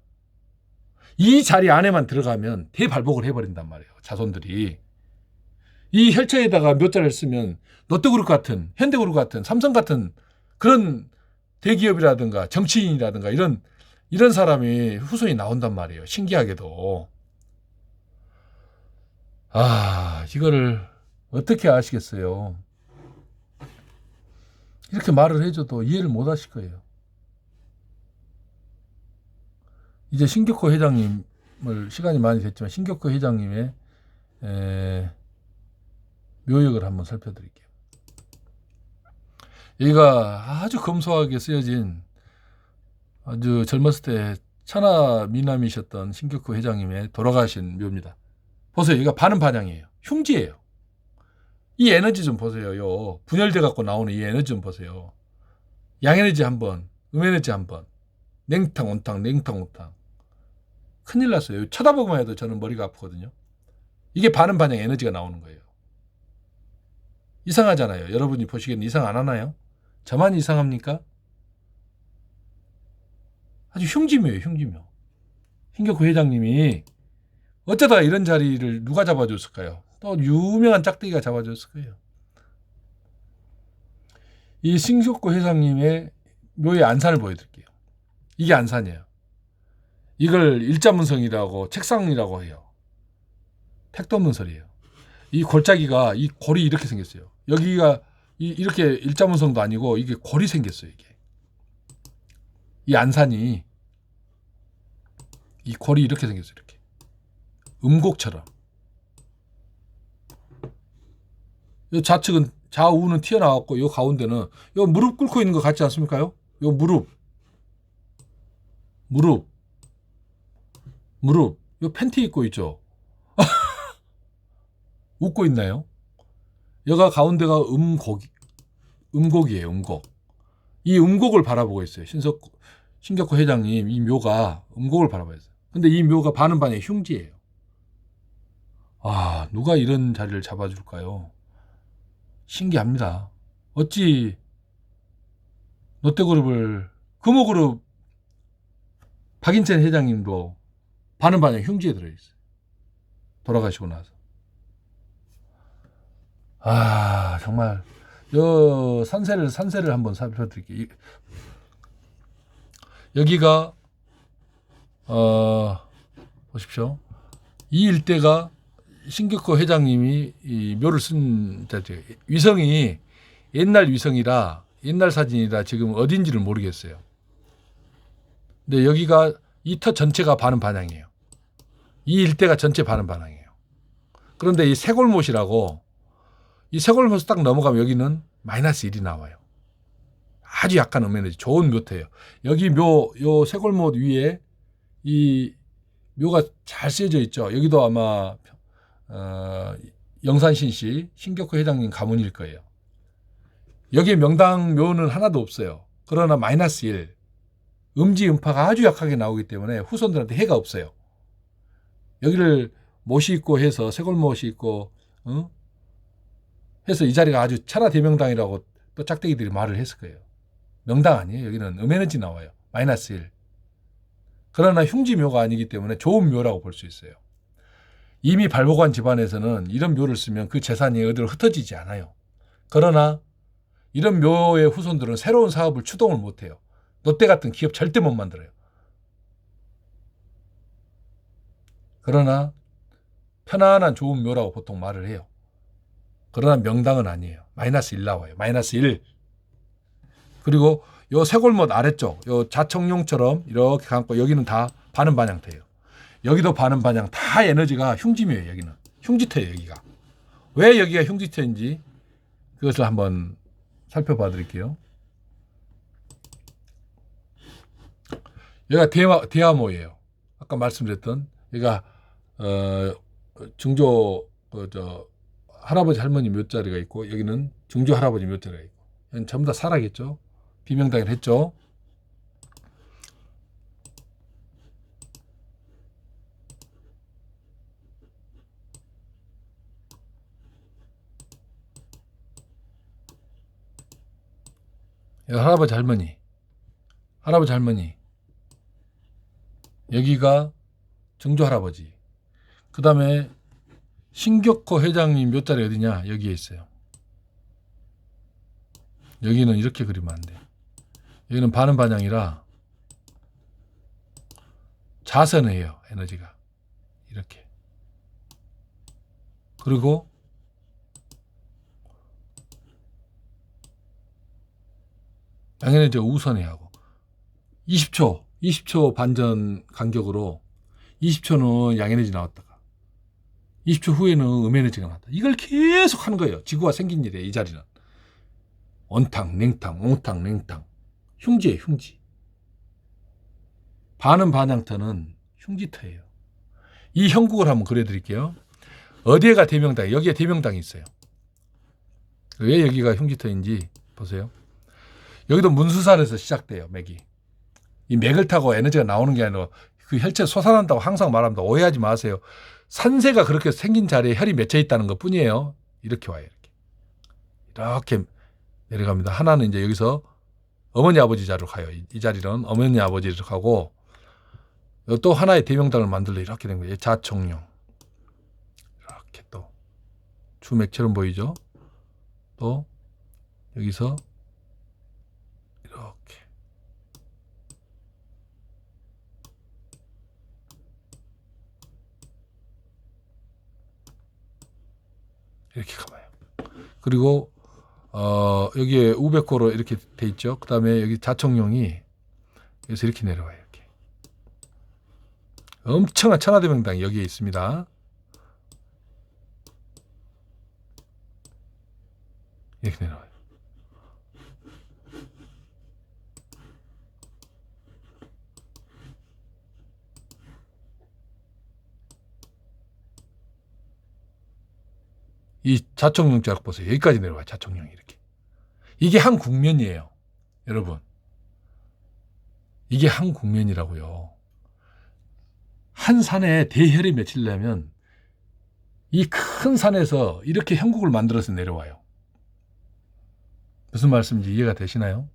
이 자리 안에만 들어가면 대발복을 해버린단 말이에요. 자손들이. 이 혈처에다가 몇 자를 쓰면 롯데그룹 같은, 현대그룹 같은, 삼성 같은 그런 대기업이라든가 정치인이라든가 이런 사람이 후손이 나온단 말이에요. 신기하게도. 이거를 어떻게 아시겠어요? 이렇게 말을 해줘도 이해를 못 하실 거예요. 이제 신격호 회장님을, 시간이 많이 됐지만 신격호 회장님의 묘역을 한번 살펴드릴게요. 여기가 아주 검소하게 쓰여진, 아주 젊었을 때 천하 미남이셨던 신격호 회장님의 돌아가신 묘입니다. 보세요. 여기가 반은 반향이에요. 흉지예요. 이 에너지 좀 보세요. 요 분열돼 갖고 나오는 이 에너지 좀 보세요. 양에너지 한 번, 음에너지 한 번, 냉탕 온탕, 냉탕 온탕. 큰일 났어요. 쳐다보기만 해도 저는 머리가 아프거든요. 이게 반은 반향 에너지가 나오는 거예요. 이상하잖아요. 여러분이 보시기에는 이상 안 하나요? 저만 이상합니까? 아주 흉지묘예요. 흉지묘. 신격호 회장님이 어쩌다 이런 자리를 누가 잡아줬을까요? 또 유명한 짝대기가 잡아줬을 거예요. 이 신격호 회장님의 묘의 안산을 보여드릴게요. 이게 안산이에요. 이걸 일자문성이라고 책상이라고 해요. 택도 없는 소리예요. 이 골짜기가, 이 골이 이렇게 생겼어요. 여기가 이렇게 일자문성도 아니고 이게 골이 생겼어요. 이게. 이 안산이, 이 골이 이렇게 생겼어요. 이렇게. 음곡처럼. 이 좌측은, 좌우는 튀어나왔고 이 가운데는 요 무릎 꿇고 있는 거 같지 않습니까? 요 무릎, 요 팬티 입고 있죠. 웃고 있나요? 여가 가운데가 음곡이에요. 음곡. 이 음곡을 바라보고 있어요. 신격호 회장님 이 묘가 음곡을 바라보고 있어요. 근데 이 묘가 반은 반의 흉지예요. 누가 이런 자리를 잡아줄까요? 신기합니다. 어찌 롯데그룹을, 금호그룹 박인천 회장님도 반은 반의 흉지에 들어있어요. 돌아가시고 나서. 정말 요 산세를 한번 살펴드릴게요. 여기가 보십시오. 이 일대가 신격호 회장님이 이 묘를 쓴 자리예요. 위성이 옛날 위성이라, 옛날 사진이라 지금 어딘지를 모르겠어요. 근데 여기가 이 터 전체가 반은 반향이에요. 이 일대가 전체 반은 반향이에요. 그런데 이 세골못이라고, 이 세골못을 딱 넘어가면 여기는 마이너스 1이 나와요. 아주 약간 음에너지 좋은 묘터예요. 여기 요 세골못 위에 이 묘가 잘 쓰여져 있죠. 여기도 아마 영산신씨 신격호 회장님 가문일 거예요. 여기에 명당 묘는 하나도 없어요. 그러나 마이너스 1, 음지 음파가 아주 약하게 나오기 때문에 후손들한테 해가 없어요. 여기를 못이 있고 해서, 세골못이 있고 해서 이 자리가 아주 천하대명당이라고 또 짝대기들이 말을 했을 거예요. 명당 아니에요. 여기는 음에너지 나와요. 마이너스 1. 그러나 흉지묘가 아니기 때문에 좋은 묘라고 볼 수 있어요. 이미 발복한 집안에서는 이런 묘를 쓰면 그 재산이 어디로 흩어지지 않아요. 그러나 이런 묘의 후손들은 새로운 사업을 추동을 못해요. 롯데 같은 기업 절대 못 만들어요. 그러나 편안한 좋은 묘라고 보통 말을 해요. 그러나 명당은 아니에요. 마이너스 1 나와요. 마이너스 1. 그리고 요 세골못 아래쪽, 요 자청룡처럼 이렇게 감고 여기는 다 반은 반향터예요. 여기도 반응 반향 다 에너지가 흉지묘예요. 여기는 흉지터예요. 여기가 왜 여기가 흉지터인지 그것을 한번 살펴봐 드릴게요. 여기가 대화모예요. 아까 말씀드렸던 여기가 증조 할아버지 할머니 묘자리가 있고 여기는 증조 할아버지 묘자리가 있고 여기는 전부 다 살아겠죠. 비명당을 했죠. 여기 할아버지 할머니 여기가 증조 할아버지. 그 다음에 신격호 회장님 묘자리 어디냐? 여기에 있어요. 여기는 이렇게 그리면 안 돼. 여기는 반응 반향이라 자선해요. 에너지가 이렇게. 그리고 양에너지가 우선해 하고 20초 반전 간격으로 20초는 양에너지 나왔다가 20초 후에는 음에너지가 나왔다. 이걸 계속 하는 거예요. 지구가 생긴 일이에요. 이 자리는. 온탕, 냉탕, 옹탕, 냉탕. 흉지예요. 흉지. 반응 반향터는 흉지터예요. 이 형국을 한번 그려드릴게요. 어디에가 대명당? 여기에 대명당이 있어요. 왜 여기가 흉지터인지 보세요. 여기도 문수산에서 시작돼요. 맥이. 이 맥을 타고 에너지가 나오는 게 아니라 그 혈체 솟아난다고 항상 말합니다. 오해하지 마세요. 산세가 그렇게 생긴 자리에 혈이 맺혀 있다는 것 뿐이에요. 이렇게 와요. 이렇게 내려갑니다. 하나는 이제 여기서 어머니 아버지 자리로 가요. 이 자리는 어머니 아버지로 가고 또 하나의 대명당을 만들려 이렇게 된 거예요. 자총령. 이렇게 또 주맥처럼 보이죠. 또 여기서 이렇게 이렇게 가봐요. 그리고 여기에 우백호로 이렇게 돼 있죠. 그 다음에 여기 자총령이 여기서 이렇게 내려와요. 이렇게 엄청난 천하대명당이 여기에 있습니다. 이렇게 내려와요. 이 자총령자락 보세요. 여기까지 내려와요. 자총령이 이렇게. 이게 한 국면이에요. 여러분. 이게 한 국면이라고요. 한 산에 대혈이 맺히려면 이 큰 산에서 이렇게 형국을 만들어서 내려와요. 무슨 말씀인지 이해가 되시나요?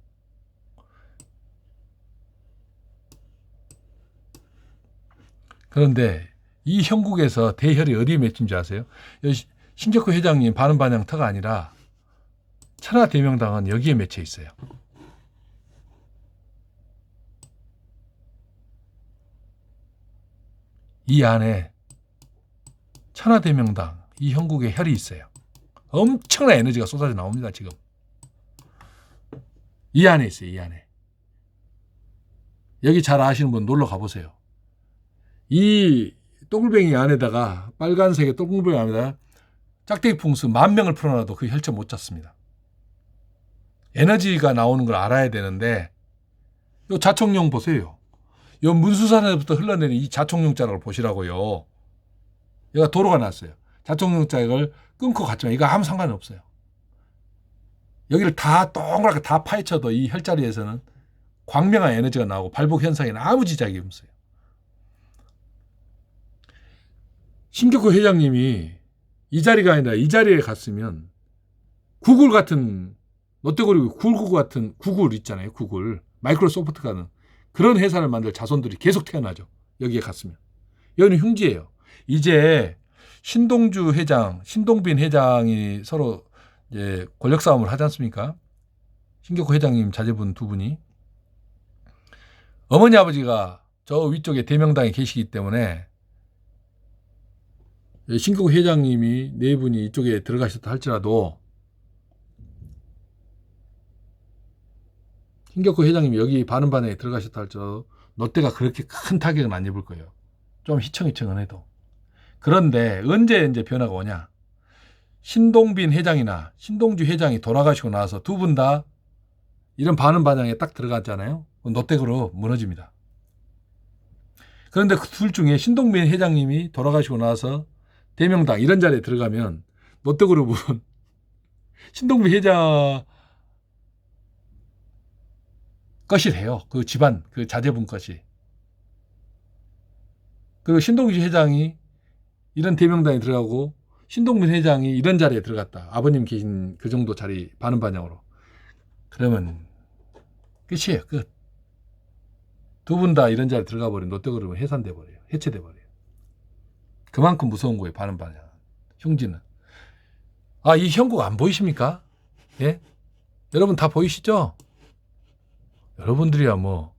그런데 이 형국에서 대혈이 어디에 맺힌지 아세요? 신격호 회장님 반응 반향터가 아니라 천하대명당은 여기에 맺혀 있어요. 이 안에 천하대명당 이 형국에 혈이 있어요. 엄청난 에너지가 쏟아져 나옵니다. 지금 이 안에 있어요. 이 안에. 여기 잘 아시는 분 놀러 가보세요. 이 똥글뱅이 안에다가 빨간색의 똥글뱅이 안에다가 짝대기 풍수 10,000명을 풀어놔도 그 혈체 못 잡습니다. 에너지가 나오는 걸 알아야 되는데 요 자총령 보세요. 요 문수산에부터 흘러내리는 이 자총령 자락을 보시라고요. 얘가 도로가 났어요. 자총령 자락을 끊고 갔지만 이거 아무 상관이 없어요. 여기를 다 동그랗게 다 파헤쳐도 이 혈자리에서는 광명한 에너지가 나오고 발복 현상에는 아무 지장이 없어요. 신격호 회장님이 이 자리가 아니라 이 자리에 갔으면 구글 같은 롯데그룹 구글 같은 구글 있잖아요. 구글 마이크로소프트가는 그런 회사를 만들 자손들이 계속 태어나죠. 여기에 갔으면. 여기는 흉지예요. 이제 신동주 회장, 신동빈 회장이 서로 이제 권력 싸움을 하지 않습니까? 신격호 회장님 자제분 두 분이 어머니 아버지가 저 위쪽에 대명당에 계시기 때문에 신격호 회장님이 네 분이 이쪽에 들어가셨다 할지라도 신격호 회장님이 여기 반은반에 들어가셨다 할지라도 롯데가 그렇게 큰 타격은 안 입을 거예요. 좀 희청희청은 해도. 그런데 언제 이제 변화가 오냐? 신동빈 회장이나 신동주 회장이 돌아가시고 나서 두 분 다 이런 반응반향에 딱 들어갔잖아요. 롯데그룹 무너집니다. 그런데 그 둘 중에 신동빈 회장님이 돌아가시고 나서 대명당 이런 자리에 들어가면 롯데그룹은 신동빈 회장 것이래요. 그 집안, 그 자제분 것이. 그리고 신동주 회장이 이런 대명당에 들어가고 신동빈 회장이 이런 자리에 들어갔다. 아버님 계신 그 정도 자리 반응반향으로. 그러면 끝이에요. 끝. 두 분 다 이런 자리에 들어가 버린 롯데그룹은 해산돼 버려요. 해체돼 버려요. 그만큼 무서운 거예요. 반응반향. 흉지는. 아, 이 형국 안 보이십니까? 예? 여러분 다 보이시죠? 여러분들이야 뭐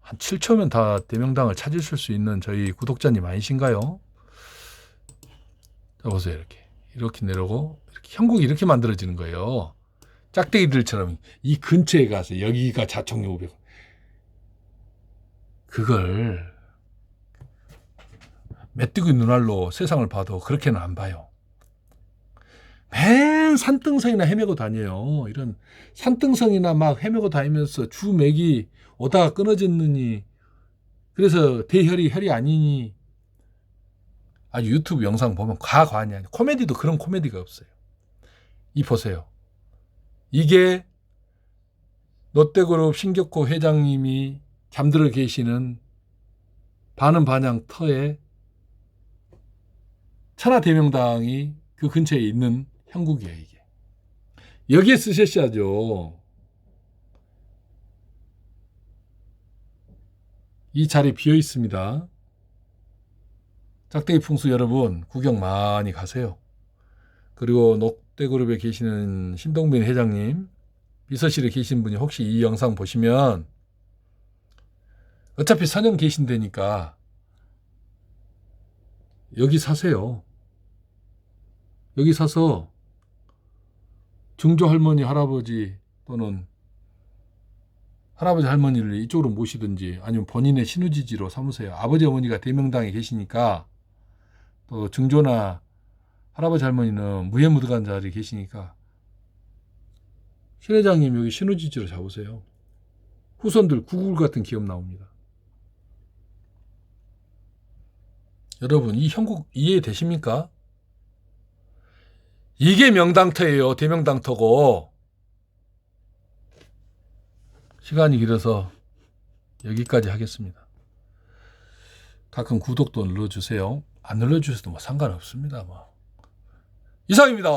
한 7초면 다 대명당을 찾으실 수 있는 저희 구독자님 아니신가요? 자, 보세요. 이렇게 내려오고 이렇게 형국이 이렇게 만들어지는 거예요. 짝대기들처럼 이 근처에 가서 여기가 자총력 500. 그걸 메뚜기 눈알로 세상을 봐도 그렇게는 안 봐요. 맨 산등성이나 헤매고 다녀요. 이런 산등성이나 막 헤매고 다니면서 주 맥이 오다가 끊어졌느니 그래서 혈이 아니니 아주 유튜브 영상 보면 과관이 아니에요. 코미디도 그런 코미디가 없어요. 이 보세요. 이게 롯데그룹 신격호 회장님이 잠들어 계시는 반응반향 터에 천하대명당이 그 근처에 있는 형국이에요. 이게. 여기에 쓰셨어야죠. 이 자리 비어 있습니다. 짝대기 풍수 여러분 구경 많이 가세요. 그리고 롯데그룹에 계시는 신동빈 회장님 비서실에 계신 분이 혹시 이 영상 보시면 어차피 선영 계신다니까 여기 사세요. 여기 사서 증조 할머니 할아버지 또는 할아버지 할머니를 이쪽으로 모시든지 아니면 본인의 신우지지로 삼으세요. 아버지 어머니가 대명당에 계시니까 또 증조나 할아버지 할머니는 무해무득한 자리에 계시니까 신 회장님 여기 신우지지로 잡으세요. 후손들 구글 같은 기업 나옵니다. 여러분 이 형국 이해되십니까? 이게 명당터예요. 대명당터고. 시간이 길어서 여기까지 하겠습니다. 가끔 구독도 눌러주세요. 안 눌러주셔도 뭐 상관없습니다. 뭐. 이상입니다.